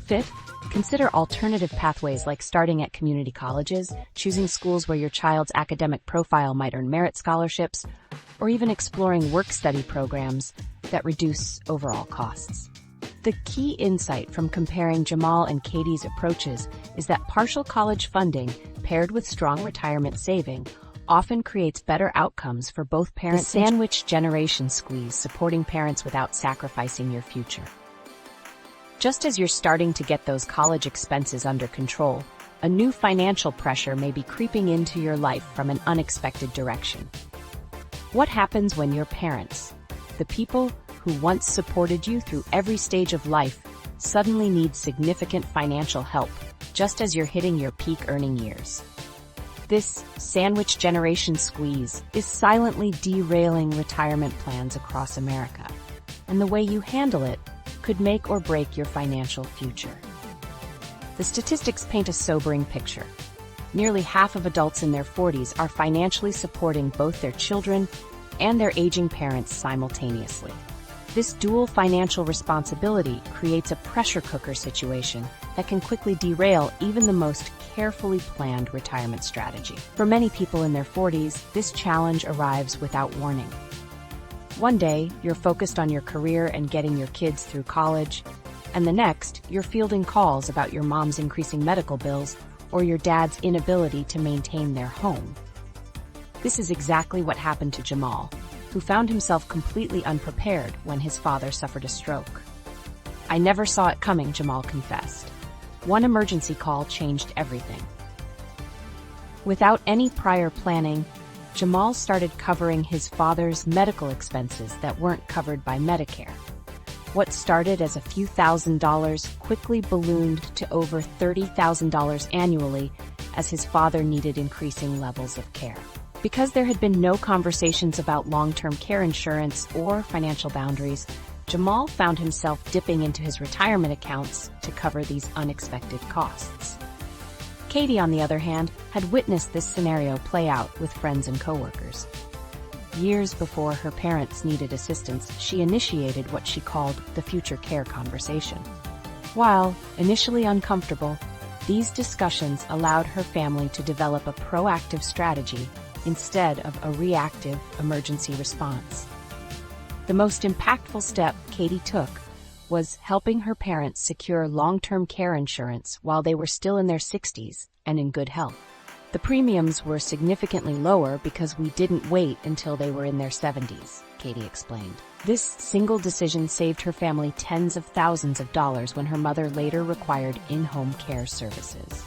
Fifth, consider alternative pathways like starting at community colleges, choosing schools where your child's academic profile might earn merit scholarships, or even exploring work-study programs that reduce overall costs. The key insight from comparing Jamal and Katie's approaches is that partial college funding paired with strong retirement saving often creates better outcomes for both parents. The sandwich generation squeeze, supporting parents without sacrificing your future. Just as you're starting to get those college expenses under control, a new financial pressure may be creeping into your life from an unexpected direction. What happens when your parents, the people who once supported you through every stage of life, suddenly need significant financial help, just as you're hitting your peak earning years? This sandwich generation squeeze is silently derailing retirement plans across America, and the way you handle it could make or break your financial future. The statistics paint a sobering picture. Nearly half of adults in their 40s are financially supporting both their children and their aging parents simultaneously. This dual financial responsibility creates a pressure cooker situation that can quickly derail even the most carefully planned retirement strategy. For many people in their 40s, this challenge arrives without warning. One day, you're focused on your career and getting your kids through college, and the next, you're fielding calls about your mom's increasing medical bills or your dad's inability to maintain their home. This is exactly what happened to Jamal, who found himself completely unprepared when his father suffered a stroke. "I never saw it coming," Jamal confessed. "One emergency call changed everything." Without any prior planning, Jamal started covering his father's medical expenses that weren't covered by Medicare. What started as a few $1,000s quickly ballooned to over $30,000 annually as his father needed increasing levels of care. Because there had been no conversations about long-term care insurance or financial boundaries, Jamal found himself dipping into his retirement accounts to cover these unexpected costs. Katie, on the other hand, had witnessed this scenario play out with friends and coworkers. Years before her parents needed assistance, she initiated what she called the future care conversation. While initially uncomfortable, these discussions allowed her family to develop a proactive strategy instead of a reactive emergency response. The most impactful step Katie took was helping her parents secure long-term care insurance while they were still in their 60s and in good health. The premiums were significantly lower because we didn't wait until they were in their 70s, Katie explained. This single decision saved her family tens of thousands of dollars when her mother later required in-home care services.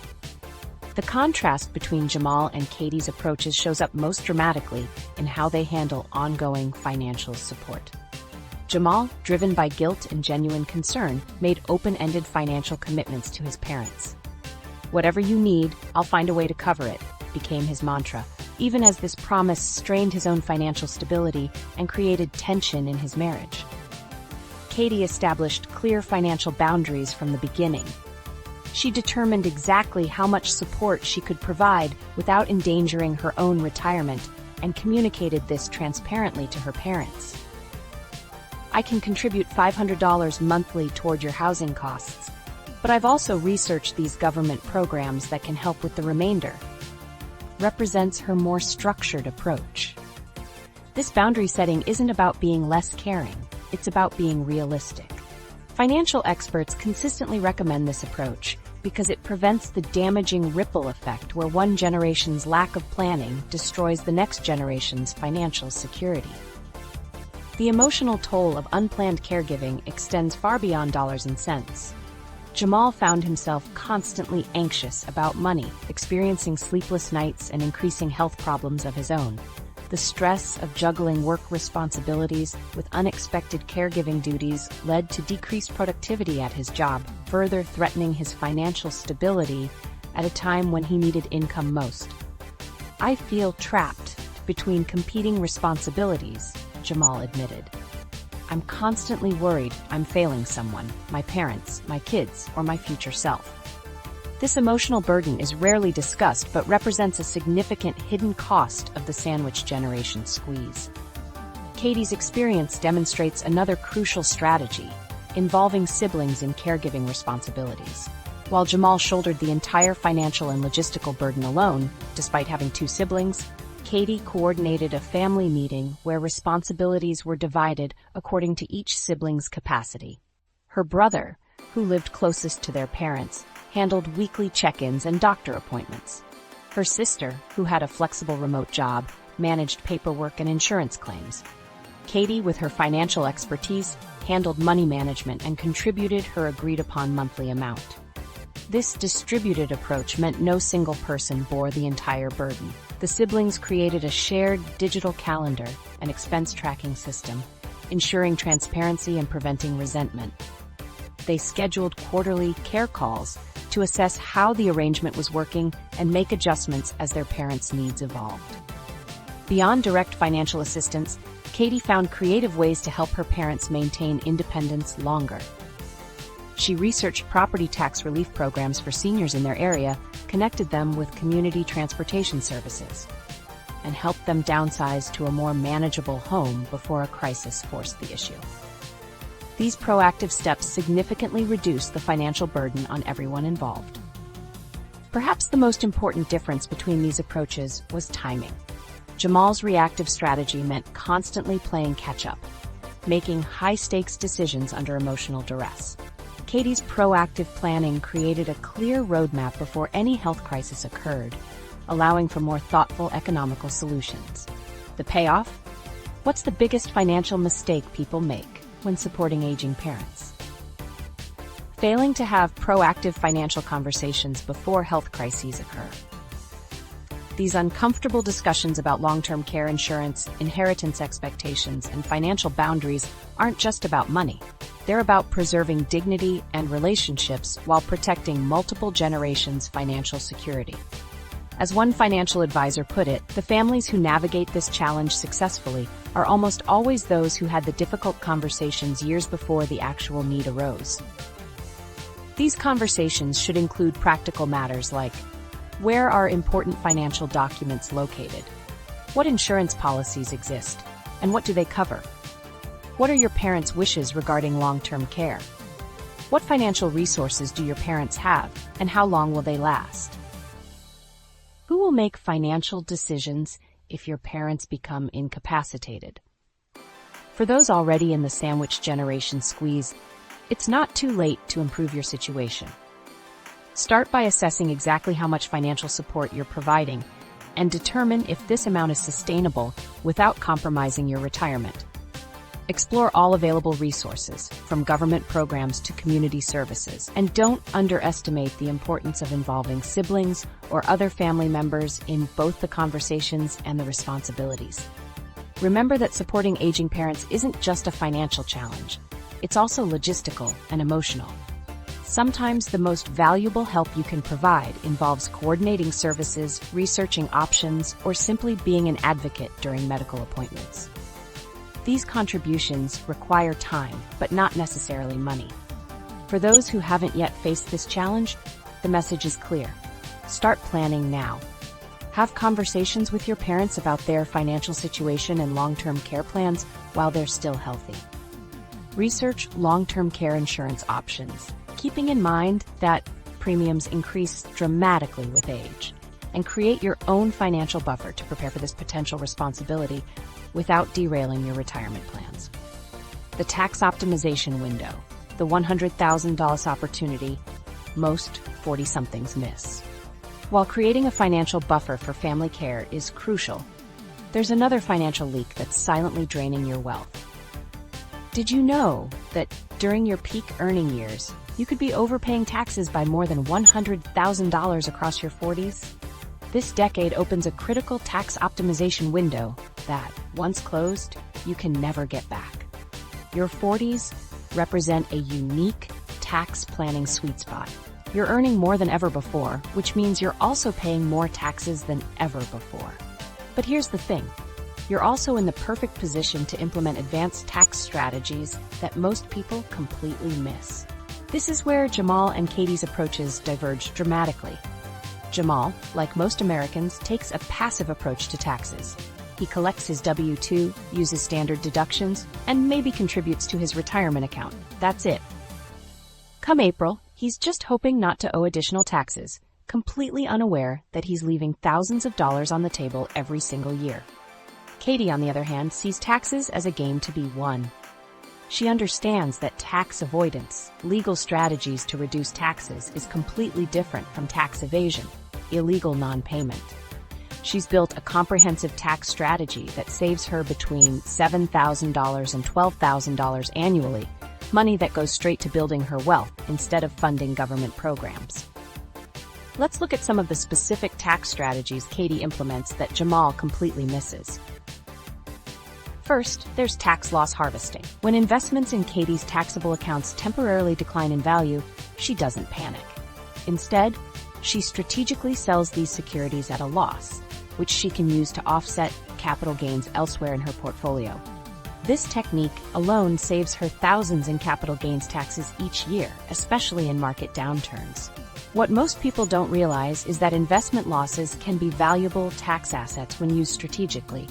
The contrast between Jamal and Katie's approaches shows up most dramatically in how they handle ongoing financial support. Jamal, driven by guilt and genuine concern, made open-ended financial commitments to his parents. "Whatever you need, I'll find a way to cover it," became his mantra, even as this promise strained his own financial stability and created tension in his marriage. Katie established clear financial boundaries from the beginning. She determined exactly how much support she could provide without endangering her own retirement and communicated this transparently to her parents. "I can contribute $500 monthly toward your housing costs, but I've also researched these government programs that can help with the remainder," represents her more structured approach. This boundary setting isn't about being less caring, it's about being realistic. Financial experts consistently recommend this approach because it prevents the damaging ripple effect where one generation's lack of planning destroys the next generation's financial security. The emotional toll of unplanned caregiving extends far beyond dollars and cents. Jamal found himself constantly anxious about money, experiencing sleepless nights and increasing health problems of his own. The stress of juggling work responsibilities with unexpected caregiving duties led to decreased productivity at his job, further threatening his financial stability at a time when he needed income most. "I feel trapped between competing responsibilities," Jamal admitted. "I'm constantly worried I'm failing someone, my parents, my kids, or my future self." This emotional burden is rarely discussed but represents a significant hidden cost of the sandwich generation squeeze. Katie's experience demonstrates another crucial strategy, involving siblings in caregiving responsibilities. While Jamal shouldered the entire financial and logistical burden alone, despite having 2 siblings, Katie coordinated a family meeting where responsibilities were divided according to each sibling's capacity. Her brother, who lived closest to their parents, handled weekly check-ins and doctor appointments. Her sister, who had a flexible remote job, managed paperwork and insurance claims. Katie, with her financial expertise, handled money management and contributed her agreed-upon monthly amount. This distributed approach meant no single person bore the entire burden. The siblings created a shared digital calendar and expense tracking system, ensuring transparency and preventing resentment. They scheduled quarterly care calls to assess how the arrangement was working and make adjustments as their parents' needs evolved. Beyond direct financial assistance, Katie found creative ways to help her parents maintain independence longer. She researched property tax relief programs for seniors in their area, connected them with community transportation services, and helped them downsize to a more manageable home before a crisis forced the issue. These proactive steps significantly reduced the financial burden on everyone involved. Perhaps the most important difference between these approaches was timing. Jamal's reactive strategy meant constantly playing catch-up, making high-stakes decisions under emotional duress. Katie's proactive planning created a clear roadmap before any health crisis occurred, allowing for more thoughtful economical solutions. The payoff? What's the biggest financial mistake people make when supporting aging parents? Failing to have proactive financial conversations before health crises occur. These uncomfortable discussions about long-term care insurance, inheritance expectations, and financial boundaries aren't just about money. They're about preserving dignity and relationships while protecting multiple generations' financial security. As one financial advisor put it, the families who navigate this challenge successfully are almost always those who had the difficult conversations years before the actual need arose. These conversations should include practical matters like, where are important financial documents located? What insurance policies exist, and what do they cover? What are your parents' wishes regarding long-term care? What financial resources do your parents have, and how long will they last? Who will make financial decisions if your parents become incapacitated? For those already in the sandwich generation squeeze, it's not too late to improve your situation. Start by assessing exactly how much financial support you're providing and determine if this amount is sustainable without compromising your retirement. Explore all available resources, from government programs to community services, and don't underestimate the importance of involving siblings or other family members in both the conversations and the responsibilities. Remember that supporting aging parents isn't just a financial challenge, it's also logistical and emotional. Sometimes the most valuable help you can provide involves coordinating services, researching options, or simply being an advocate during medical appointments. These contributions require time, but not necessarily money. For those who haven't yet faced this challenge, the message is clear. Start planning now. Have conversations with your parents about their financial situation and long-term care plans while they're still healthy. Research long-term care insurance options, keeping in mind that premiums increase dramatically with age, and create your own financial buffer to prepare for this potential responsibility without derailing your retirement plans. The tax optimization window, the $100,000 opportunity most 40-somethings miss. While creating a financial buffer for family care is crucial, there's another financial leak that's silently draining your wealth. Did you know that during your peak earning years, you could be overpaying taxes by more than $100,000 across your 40s? This decade opens a critical tax optimization window that, once closed, you can never get back. Your 40s represent a unique tax planning sweet spot. You're earning more than ever before, which means you're also paying more taxes than ever before. But here's the thing. You're also in the perfect position to implement advanced tax strategies that most people completely miss. This is where Jamal and Katie's approaches diverge dramatically. Jamal, like most Americans, takes a passive approach to taxes. He collects his W-2, uses standard deductions, and maybe contributes to his retirement account. That's it. Come April, he's just hoping not to owe additional taxes, completely unaware that he's leaving thousands of dollars on the table every single year. Katie, on the other hand, sees taxes as a game to be won. She understands that tax avoidance, legal strategies to reduce taxes, is completely different from tax evasion, illegal non-payment. She's built a comprehensive tax strategy that saves her between $7,000 and $12,000 annually, money that goes straight to building her wealth instead of funding government programs. Let's look at some of the specific tax strategies Katie implements that Jamal completely misses. First, there's tax loss harvesting. When investments in Katie's taxable accounts temporarily decline in value, she doesn't panic. Instead, she strategically sells these securities at a loss, which she can use to offset capital gains elsewhere in her portfolio. This technique alone saves her thousands in capital gains taxes each year, especially in market downturns. What most people don't realize is that investment losses can be valuable tax assets when used strategically,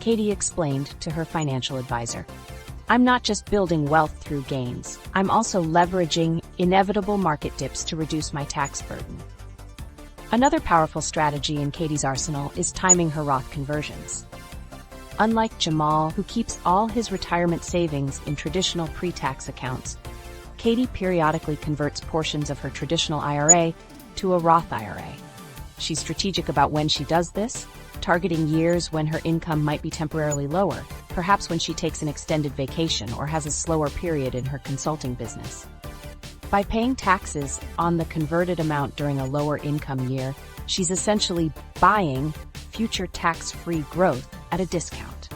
Katie explained to her financial advisor. I'm not just building wealth through gains, I'm also leveraging inevitable market dips to reduce my tax burden. Another powerful strategy in Katie's arsenal is timing her Roth conversions. Unlike Jamal, who keeps all his retirement savings in traditional pre-tax accounts, Katie periodically converts portions of her traditional IRA to a Roth IRA. She's strategic about when she does this, targeting years when her income might be temporarily lower, perhaps when she takes an extended vacation or has a slower period in her consulting business. By paying taxes on the converted amount during a lower income year, she's essentially buying future tax-free growth at a discount.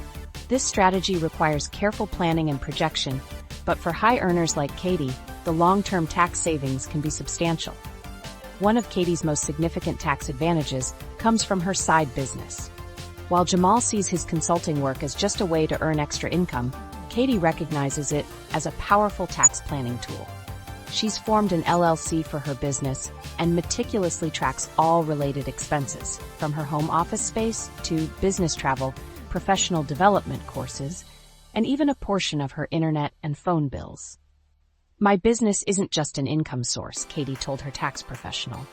This strategy requires careful planning and projection, but for high earners like Katie, the long-term tax savings can be substantial. One of Katie's most significant tax advantages comes from her side business. While Jamal sees his consulting work as just a way to earn extra income, Katie recognizes it as a powerful tax planning tool. She's formed an LLC for her business and meticulously tracks all related expenses, from her home office space to business travel, professional development courses, and even a portion of her internet and phone bills. "My business isn't just an income source," Katie told her tax professional.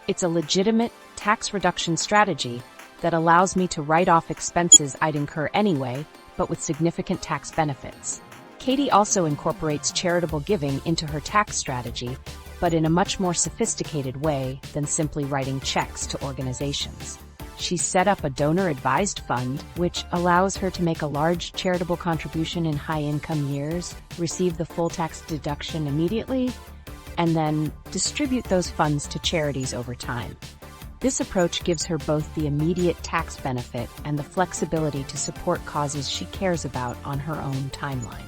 "It's a legitimate tax reduction strategy that allows me to write off expenses I'd incur anyway, but with significant tax benefits." Katie also incorporates charitable giving into her tax strategy, but in a much more sophisticated way than simply writing checks to organizations. She's set up a donor-advised fund, which allows her to make a large charitable contribution in high-income years, receive the full tax deduction immediately, and then distribute those funds to charities over time. This approach gives her both the immediate tax benefit and the flexibility to support causes she cares about on her own timeline.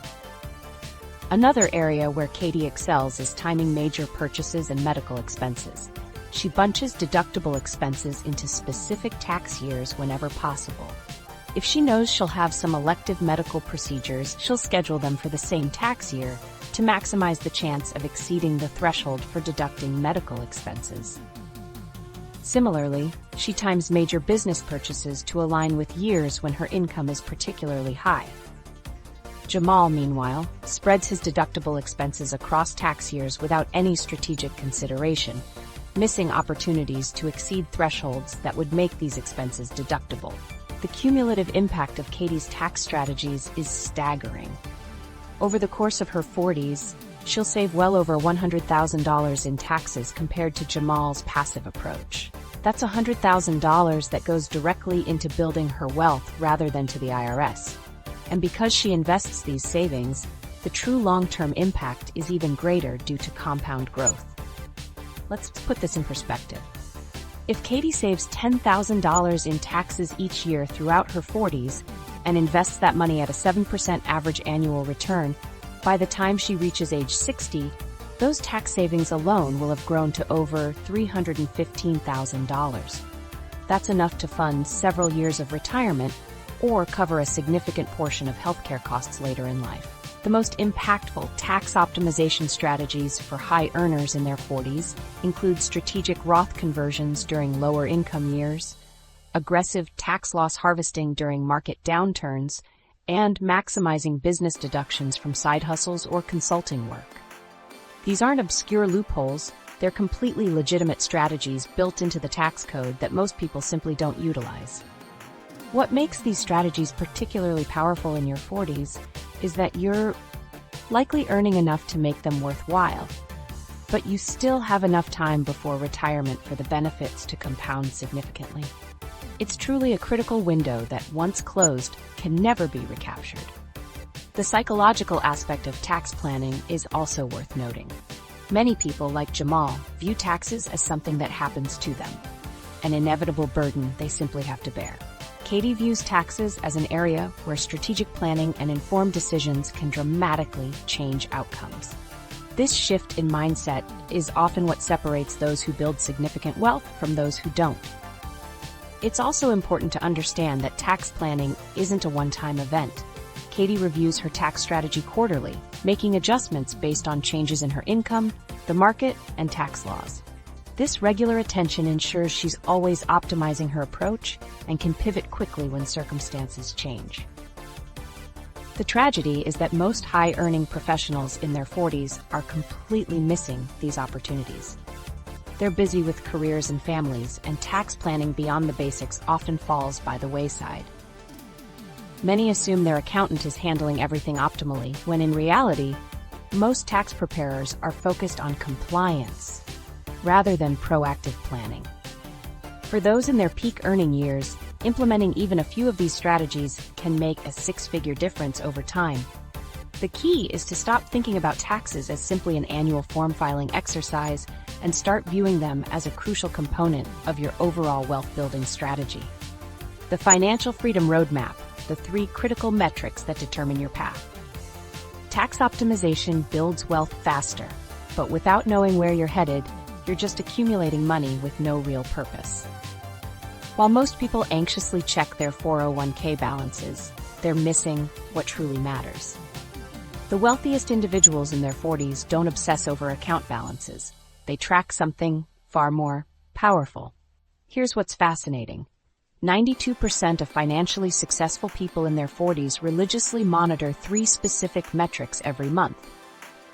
Another area where Katie excels is timing major purchases and medical expenses. She bunches deductible expenses into specific tax years whenever possible. If she knows she'll have some elective medical procedures, she'll schedule them for the same tax year to maximize the chance of exceeding the threshold for deducting medical expenses. Similarly, she times major business purchases to align with years when her income is particularly high. Jamal, meanwhile, spreads his deductible expenses across tax years without any strategic consideration, missing opportunities to exceed thresholds that would make these expenses deductible. The cumulative impact of Katie's tax strategies is staggering. Over the course of her 40s, she'll save well over $100,000 in taxes compared to Jamal's passive approach. That's $100,000 that goes directly into building her wealth rather than to the IRS. And because she invests these savings, the true long-term impact is even greater due to compound growth. Let's put this in perspective. If Katie saves $10,000 in taxes each year throughout her 40s and invests that money at a 7% average annual return, by the time she reaches age 60, those tax savings alone will have grown to over $315,000. That's enough to fund several years of retirement or cover a significant portion of healthcare costs later in life. The most impactful tax optimization strategies for high earners in their 40s include strategic Roth conversions during lower income years, aggressive tax loss harvesting during market downturns, and maximizing business deductions from side hustles or consulting work. These aren't obscure loopholes, they're completely legitimate strategies built into the tax code that most people simply don't utilize. What makes these strategies particularly powerful in your 40s is that you're likely earning enough to make them worthwhile, but you still have enough time before retirement for the benefits to compound significantly. It's truly a critical window that, once closed, can never be recaptured. The psychological aspect of tax planning is also worth noting. Many people, like Jamal, view taxes as something that happens to them, an inevitable burden they simply have to bear. Katie views taxes as an area where strategic planning and informed decisions can dramatically change outcomes. This shift in mindset is often what separates those who build significant wealth from those who don't. It's also important to understand that tax planning isn't a one-time event. Katie reviews her tax strategy quarterly, making adjustments based on changes in her income, the market, and tax laws. This regular attention ensures she's always optimizing her approach and can pivot quickly when circumstances change. The tragedy is that most high-earning professionals in their 40s are completely missing these opportunities. They're busy with careers and families, and tax planning beyond the basics often falls by the wayside. Many assume their accountant is handling everything optimally, when in reality, most tax preparers are focused on compliance rather than proactive planning. For those in their peak earning years, implementing even a few of these strategies can make a six-figure difference over time. The key is to stop thinking about taxes as simply an annual form filing exercise and start viewing them as a crucial component of your overall wealth-building strategy. The Financial Freedom Roadmap, the 3 critical metrics that determine your path. Tax optimization builds wealth faster, but without knowing where you're headed, you're just accumulating money with no real purpose. While most people anxiously check their 401k balances, they're missing what truly matters. The wealthiest individuals in their 40s don't obsess over account balances. They track something far more powerful. Here's what's fascinating. 92% of financially successful people in their 40s religiously monitor 3 specific metrics every month.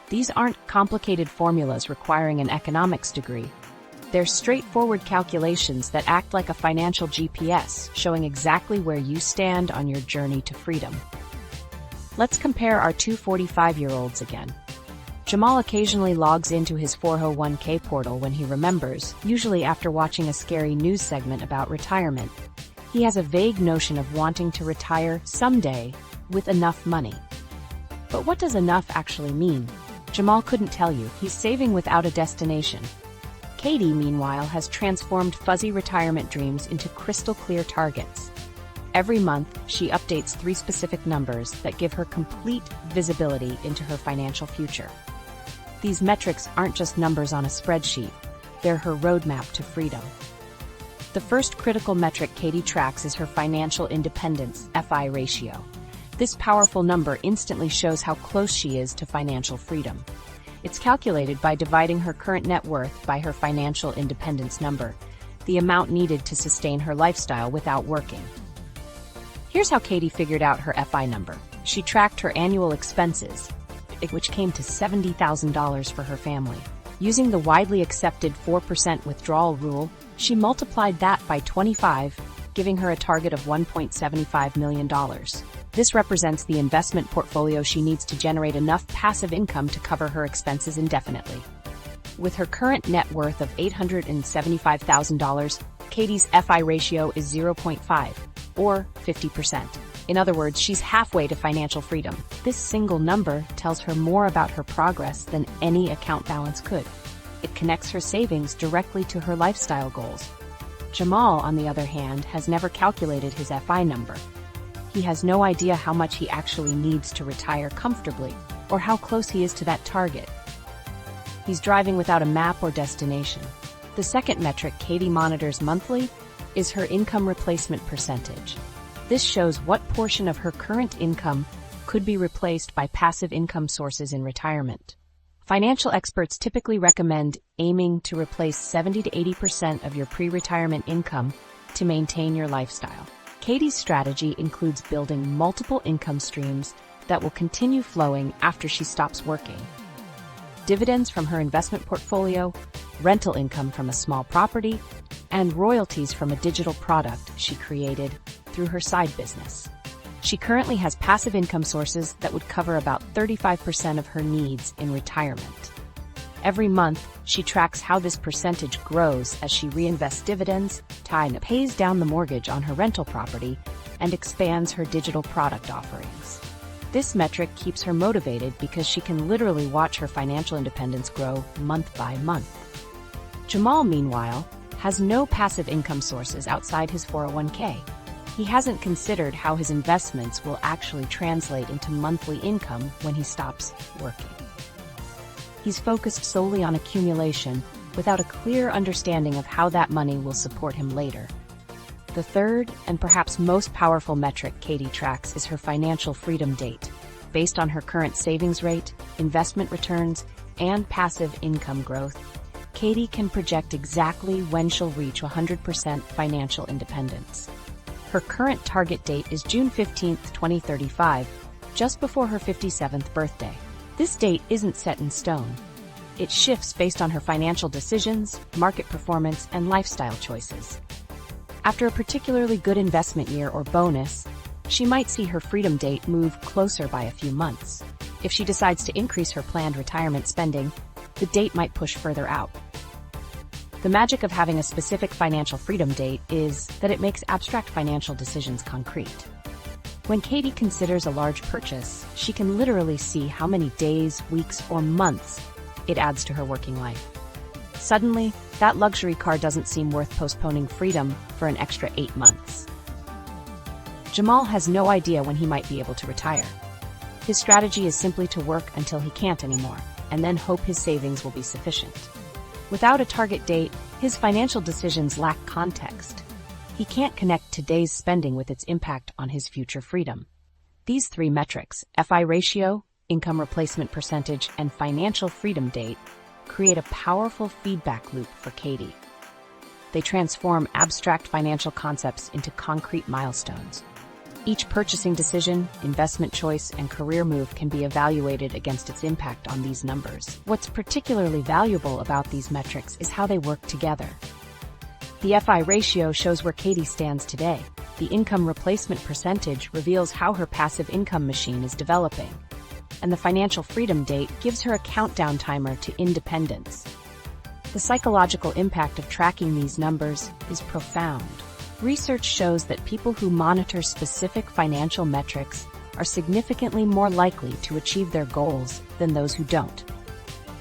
These aren't complicated formulas requiring an economics degree. They're straightforward calculations that act like a financial GPS, showing exactly where you stand on your journey to freedom. Let's compare our two 45-year-olds again. Jamal occasionally logs into his 401k portal when he remembers, usually after watching a scary news segment about retirement. He has a vague notion of wanting to retire someday with enough money. But what does enough actually mean? Jamal couldn't tell you. He's saving without a destination. Katie, meanwhile, has transformed fuzzy retirement dreams into crystal-clear targets. Every month, she updates 3 specific numbers that give her complete visibility into her financial future. These metrics aren't just numbers on a spreadsheet, they're her roadmap to freedom. The first critical metric Katie tracks is her financial independence, FI ratio. This powerful number instantly shows how close she is to financial freedom. It's calculated by dividing her current net worth by her financial independence number, the amount needed to sustain her lifestyle without working. Here's how Katie figured out her FI number. She tracked her annual expenses, which came to $70,000 for her family. Using the widely accepted 4% withdrawal rule, she multiplied that by 25, giving her a target of $1.75 million. This represents the investment portfolio she needs to generate enough passive income to cover her expenses indefinitely. With her current net worth of $875,000, Katie's FI ratio is 0.5, or 50%. In other words, she's halfway to financial freedom. This single number tells her more about her progress than any account balance could. It connects her savings directly to her lifestyle goals. Jamal, on the other hand, has never calculated his FI number. He has no idea how much he actually needs to retire comfortably, or how close he is to that target. He's driving without a map or destination. The second metric Katie monitors monthly is her income replacement percentage. This shows what portion of her current income could be replaced by passive income sources in retirement. Financial experts typically recommend aiming to replace 70 to 80% of your pre-retirement income to maintain your lifestyle. Katie's strategy includes building multiple income streams that will continue flowing after she stops working. Dividends from her investment portfolio, rental income from a small property, and royalties from a digital product she created through her side business. She currently has passive income sources that would cover about 35% of her needs in retirement. Every month, she tracks how this percentage grows as she reinvests dividends, pays down the mortgage on her rental property, and expands her digital product offerings. This metric keeps her motivated because she can literally watch her financial independence grow month by month. Jamal, meanwhile, has no passive income sources outside his 401k. He hasn't considered how his investments will actually translate into monthly income when he stops working. He's focused solely on accumulation without a clear understanding of how that money will support him later. The third and perhaps most powerful metric Katie tracks is her financial freedom date. Based on her current savings rate, investment returns, and passive income growth, Katie can project exactly when she'll reach 100% financial independence. Her current target date is June 15, 2035, just before her 57th birthday. This date isn't set in stone. It shifts based on her financial decisions, market performance, and lifestyle choices. After a particularly good investment year or bonus, she might see her freedom date move closer by a few months. If she decides to increase her planned retirement spending, the date might push further out. The magic of having a specific financial freedom date is that it makes abstract financial decisions concrete. When Katie considers a large purchase, she can literally see how many days, weeks, or months it adds to her working life. Suddenly, that luxury car doesn't seem worth postponing freedom for an extra 8 months. Jamal has no idea when he might be able to retire. His strategy is simply to work until he can't anymore, and then hope his savings will be sufficient. Without a target date, his financial decisions lack context. He can't connect today's spending with its impact on his future freedom. These three metrics, FI ratio, income replacement percentage, and financial freedom date, create a powerful feedback loop for Katie. They transform abstract financial concepts into concrete milestones. Each purchasing decision, investment choice, and career move can be evaluated against its impact on these numbers. What's particularly valuable about these metrics is how they work together. The FI ratio shows where Katie stands today. The income replacement percentage reveals how her passive income machine is developing. And the financial freedom date gives her a countdown timer to independence. The psychological impact of tracking these numbers is profound. Research shows that people who monitor specific financial metrics are significantly more likely to achieve their goals than those who don't.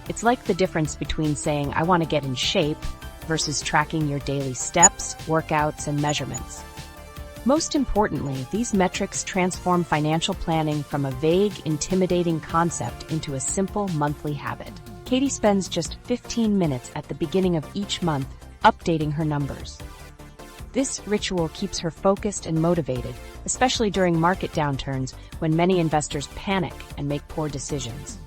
It's like the difference between saying, "I want to get in shape," versus tracking your daily steps, workouts, and measurements. Most importantly, these metrics transform financial planning from a vague, intimidating concept into a simple monthly habit. Katie spends just 15 minutes at the beginning of each month updating her numbers. This ritual keeps her focused and motivated, especially during market downturns when many investors panic and make poor decisions.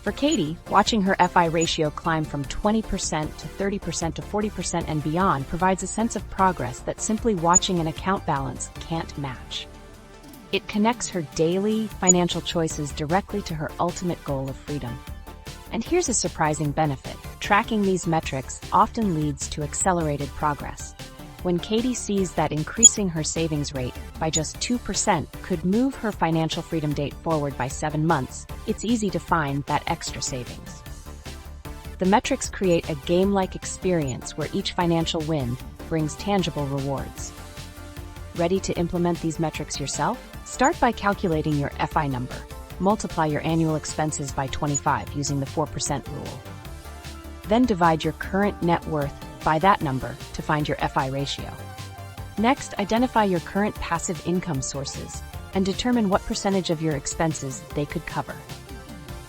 For Katie, watching her FI ratio climb from 20% to 30% to 40% and beyond provides a sense of progress that simply watching an account balance can't match. It connects her daily financial choices directly to her ultimate goal of freedom. And here's a surprising benefit. Tracking these metrics often leads to accelerated progress. When Katie sees that increasing her savings rate by just 2% could move her financial freedom date forward by 7 months, it's easy to find that extra savings. The metrics create a game-like experience where each financial win brings tangible rewards. Ready to implement these metrics yourself? Start by calculating your FI number. Multiply your annual expenses by 25 using the 4% rule. Then divide your current net worth by that number to find your FI ratio. Next, identify your current passive income sources and determine what percentage of your expenses they could cover.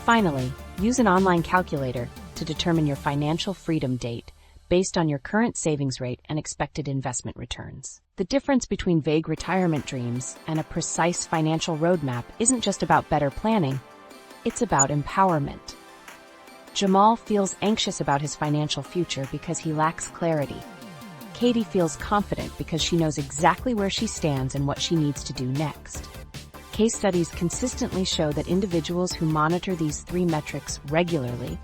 Finally, use an online calculator to determine your financial freedom date based on your current savings rate and expected investment returns. The difference between vague retirement dreams and a precise financial roadmap isn't just about better planning, it's about empowerment. Jamal feels anxious about his financial future because he lacks clarity. Katie feels confident because she knows exactly where she stands and what she needs to do next. Case studies consistently show that individuals who monitor these three metrics regularly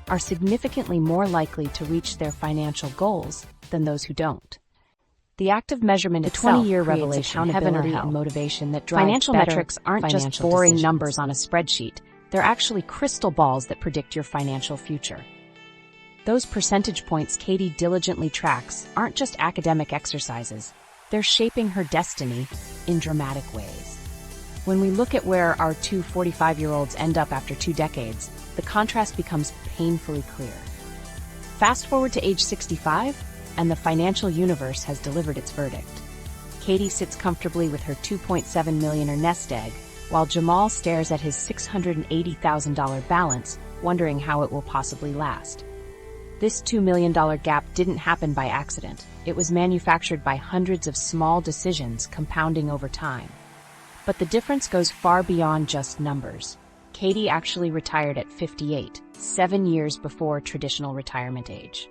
are significantly more likely to reach their financial goals than those who don't. The act of measurement itself 20-year revelation, accountability, and motivation that drive financial metrics aren't just boring numbers on a spreadsheet. They're actually crystal balls that predict your financial future. Those percentage points Katie diligently tracks aren't just academic exercises. They're shaping her destiny in dramatic ways. When we look at where our two 45-year-olds end up after 2 decades, the contrast becomes painfully clear. Fast forward to age 65, and the financial universe has delivered its verdict. Katie sits comfortably with her $2.7 million nest egg, while Jamal stares at his $680,000 balance, wondering how it will possibly last. This $2 million gap didn't happen by accident. It was manufactured by hundreds of small decisions compounding over time. But the difference goes far beyond just numbers. Katie actually retired at 58, 7 years before traditional retirement age.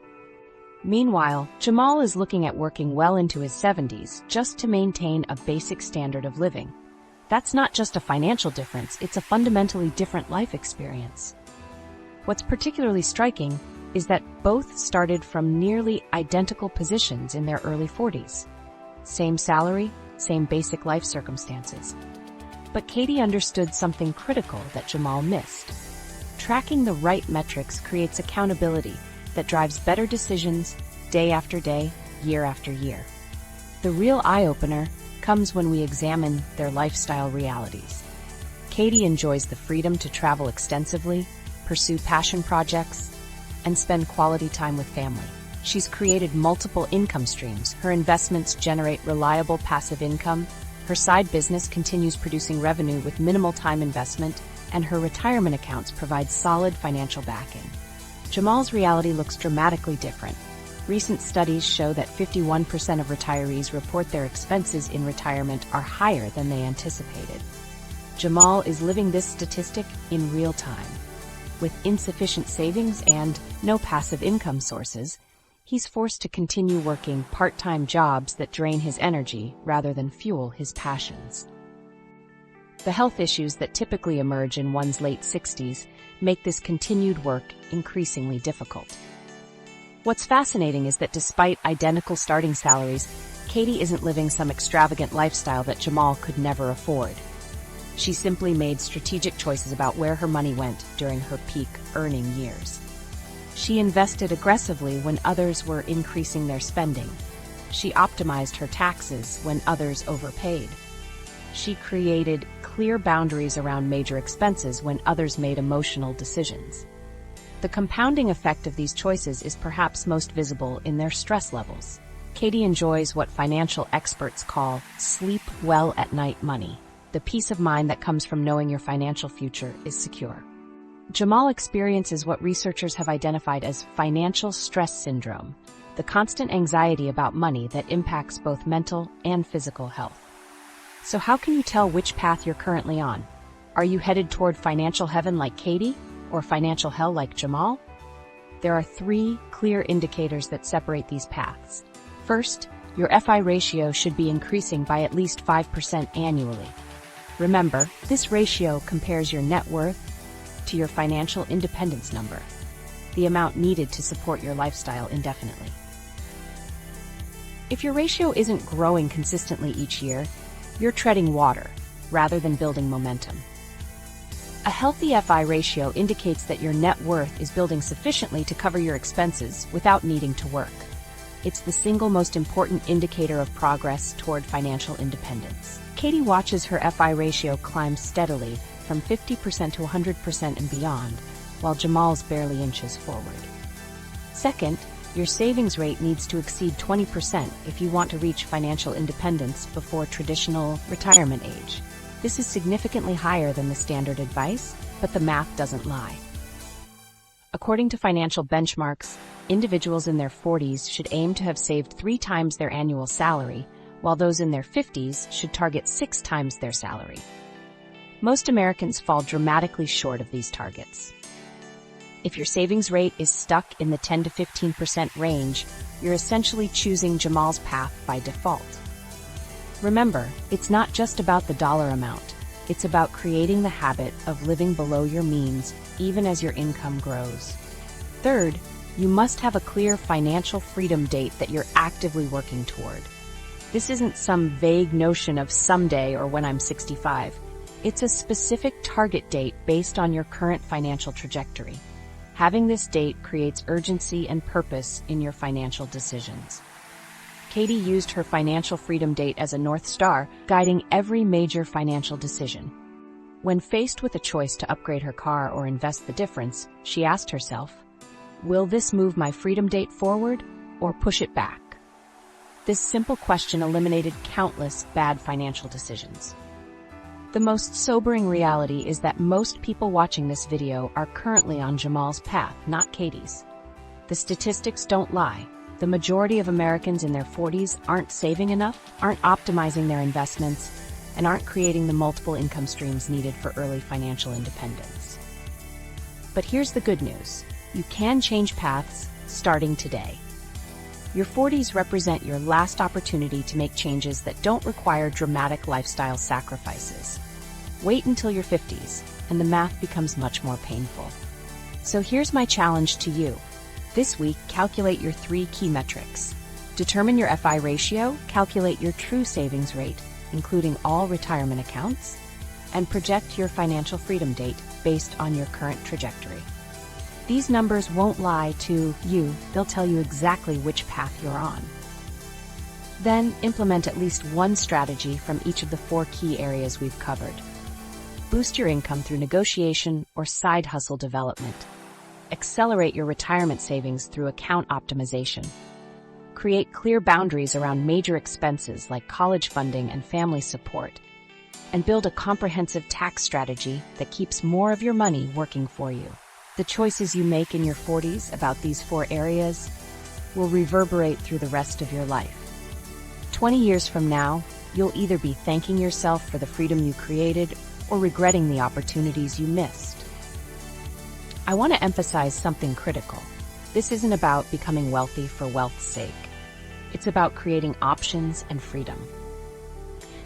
Meanwhile, Jamal is looking at working well into his 70s just to maintain a basic standard of living. That's not just a financial difference, it's a fundamentally different life experience. What's particularly striking is that both started from nearly identical positions in their early 40s. Same salary, same basic life circumstances. But Katie understood something critical that Jamal missed. Tracking the right metrics creates accountability that drives better decisions day after day, year after year. The real eye-opener comes when we examine their lifestyle realities. Katie enjoys the freedom to travel extensively, pursue passion projects, and spend quality time with family. She's created multiple income streams. Her investments generate reliable passive income, her side business continues producing revenue with minimal time investment, and her retirement accounts provide solid financial backing. Jamal's reality looks dramatically different. Recent studies show that 51% of retirees report their expenses in retirement are higher than they anticipated. Jamal is living this statistic in real time. With insufficient savings and no passive income sources, he's forced to continue working part-time jobs that drain his energy rather than fuel his passions. The health issues that typically emerge in one's late 60s make this continued work increasingly difficult. What's fascinating is that despite identical starting salaries, Katie isn't living some extravagant lifestyle that Jamal could never afford. She simply made strategic choices about where her money went during her peak earning years. She invested aggressively when others were increasing their spending. She optimized her taxes when others overpaid. She created clear boundaries around major expenses when others made emotional decisions. The compounding effect of these choices is perhaps most visible in their stress levels. Katie enjoys what financial experts call sleep well at night money, the peace of mind that comes from knowing your financial future is secure. Jamal experiences what researchers have identified as financial stress syndrome, the constant anxiety about money that impacts both mental and physical health. So how can you tell which path you're currently on? Are you headed toward financial heaven like Katie, or financial hell like Jamal? There are 3 clear indicators that separate these paths. First, your FI ratio should be increasing by at least 5% annually. Remember, this ratio compares your net worth to your financial independence number, the amount needed to support your lifestyle indefinitely. If your ratio isn't growing consistently each year, you're treading water rather than building momentum. A healthy FI ratio indicates that your net worth is building sufficiently to cover your expenses without needing to work. It's the single most important indicator of progress toward financial independence. Katie watches her FI ratio climb steadily from 50% to 100% and beyond, while Jamal's barely inches forward. Second, your savings rate needs to exceed 20% if you want to reach financial independence before traditional retirement age. This is significantly higher than the standard advice, but the math doesn't lie. According to financial benchmarks, individuals in their 40s should aim to have saved 3 times their annual salary, while those in their 50s should target 6 times their salary. Most Americans fall dramatically short of these targets. If your savings rate is stuck in the 10 to 15% range, you're essentially choosing Jamal's path by default. Remember, it's not just about the dollar amount. It's about creating the habit of living below your means, even as your income grows. Third, you must have a clear financial freedom date that you're actively working toward. This isn't some vague notion of someday or when I'm 65. It's a specific target date based on your current financial trajectory. Having this date creates urgency and purpose in your financial decisions. Katie used her financial freedom date as a North Star, guiding every major financial decision. When faced with a choice to upgrade her car or invest the difference, she asked herself, will this move my freedom date forward or push it back? This simple question eliminated countless bad financial decisions. The most sobering reality is that most people watching this video are currently on Jamal's path, not Katie's. The statistics don't lie. The majority of Americans in their 40s aren't saving enough, aren't optimizing their investments, and aren't creating the multiple income streams needed for early financial independence. But here's the good news. You can change paths starting today. Your 40s represent your last opportunity to make changes that don't require dramatic lifestyle sacrifices. Wait until your 50s, and the math becomes much more painful. So here's my challenge to you. This week, calculate your 3 key metrics. Determine your FI ratio, calculate your true savings rate, including all retirement accounts, and project your financial freedom date based on your current trajectory. These numbers won't lie to you, they'll tell you exactly which path you're on. Then, implement at least one strategy from each of the 4 key areas we've covered. Boost your income through negotiation or side hustle development. Accelerate your retirement savings through account optimization. Create clear boundaries around major expenses like college funding and family support. And build a comprehensive tax strategy that keeps more of your money working for you. The choices you make in your 40s about these 4 areas will reverberate through the rest of your life. 20 years from now, you'll either be thanking yourself for the freedom you created or regretting the opportunities you missed. I want to emphasize something critical. This isn't about becoming wealthy for wealth's sake. It's about creating options and freedom.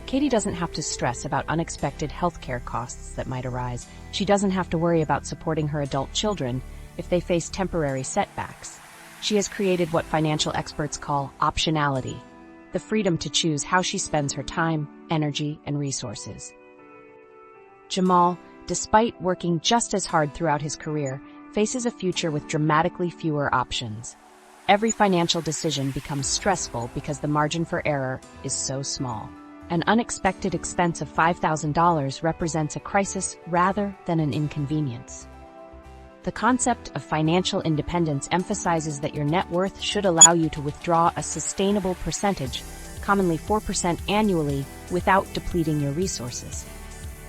Katie doesn't have to stress about unexpected healthcare costs that might arise. She doesn't have to worry about supporting her adult children if they face temporary setbacks. She has created what financial experts call optionality, the freedom to choose how she spends her time, energy, and resources. Jamal, despite working just as hard throughout his career, faces a future with dramatically fewer options. Every financial decision becomes stressful because the margin for error is so small. An unexpected expense of $5,000 represents a crisis rather than an inconvenience. The concept of financial independence emphasizes that your net worth should allow you to withdraw a sustainable percentage, commonly 4% annually, without depleting your resources.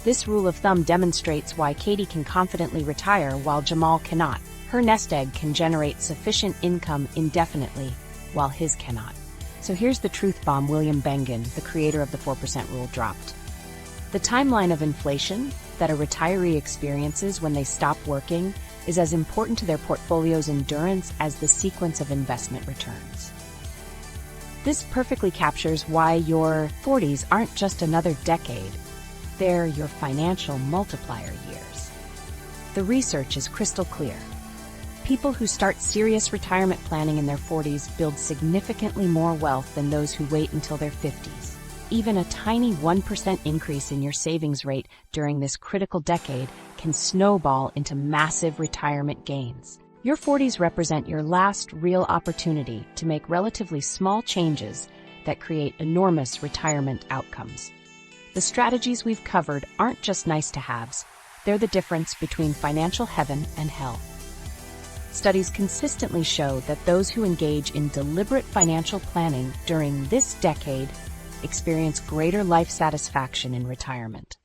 This rule of thumb demonstrates why Katie can confidently retire while Jamal cannot. Her nest egg can generate sufficient income indefinitely, while his cannot. So here's the truth bomb William Bengen, the creator of the 4% rule, dropped. The timeline of inflation that a retiree experiences when they stop working is as important to their portfolio's endurance as the sequence of investment returns. This perfectly captures why your 40s aren't just another decade. They're your financial multiplier years. The research is crystal clear. People who start serious retirement planning in their 40s build significantly more wealth than those who wait until their 50s. Even a tiny 1% increase in your savings rate during this critical decade can snowball into massive retirement gains. Your 40s represent your last real opportunity to make relatively small changes that create enormous retirement outcomes. The strategies we've covered aren't just nice-to-haves. They're the difference between financial heaven and hell. Studies consistently show that those who engage in deliberate financial planning during this decade experience greater life satisfaction in retirement.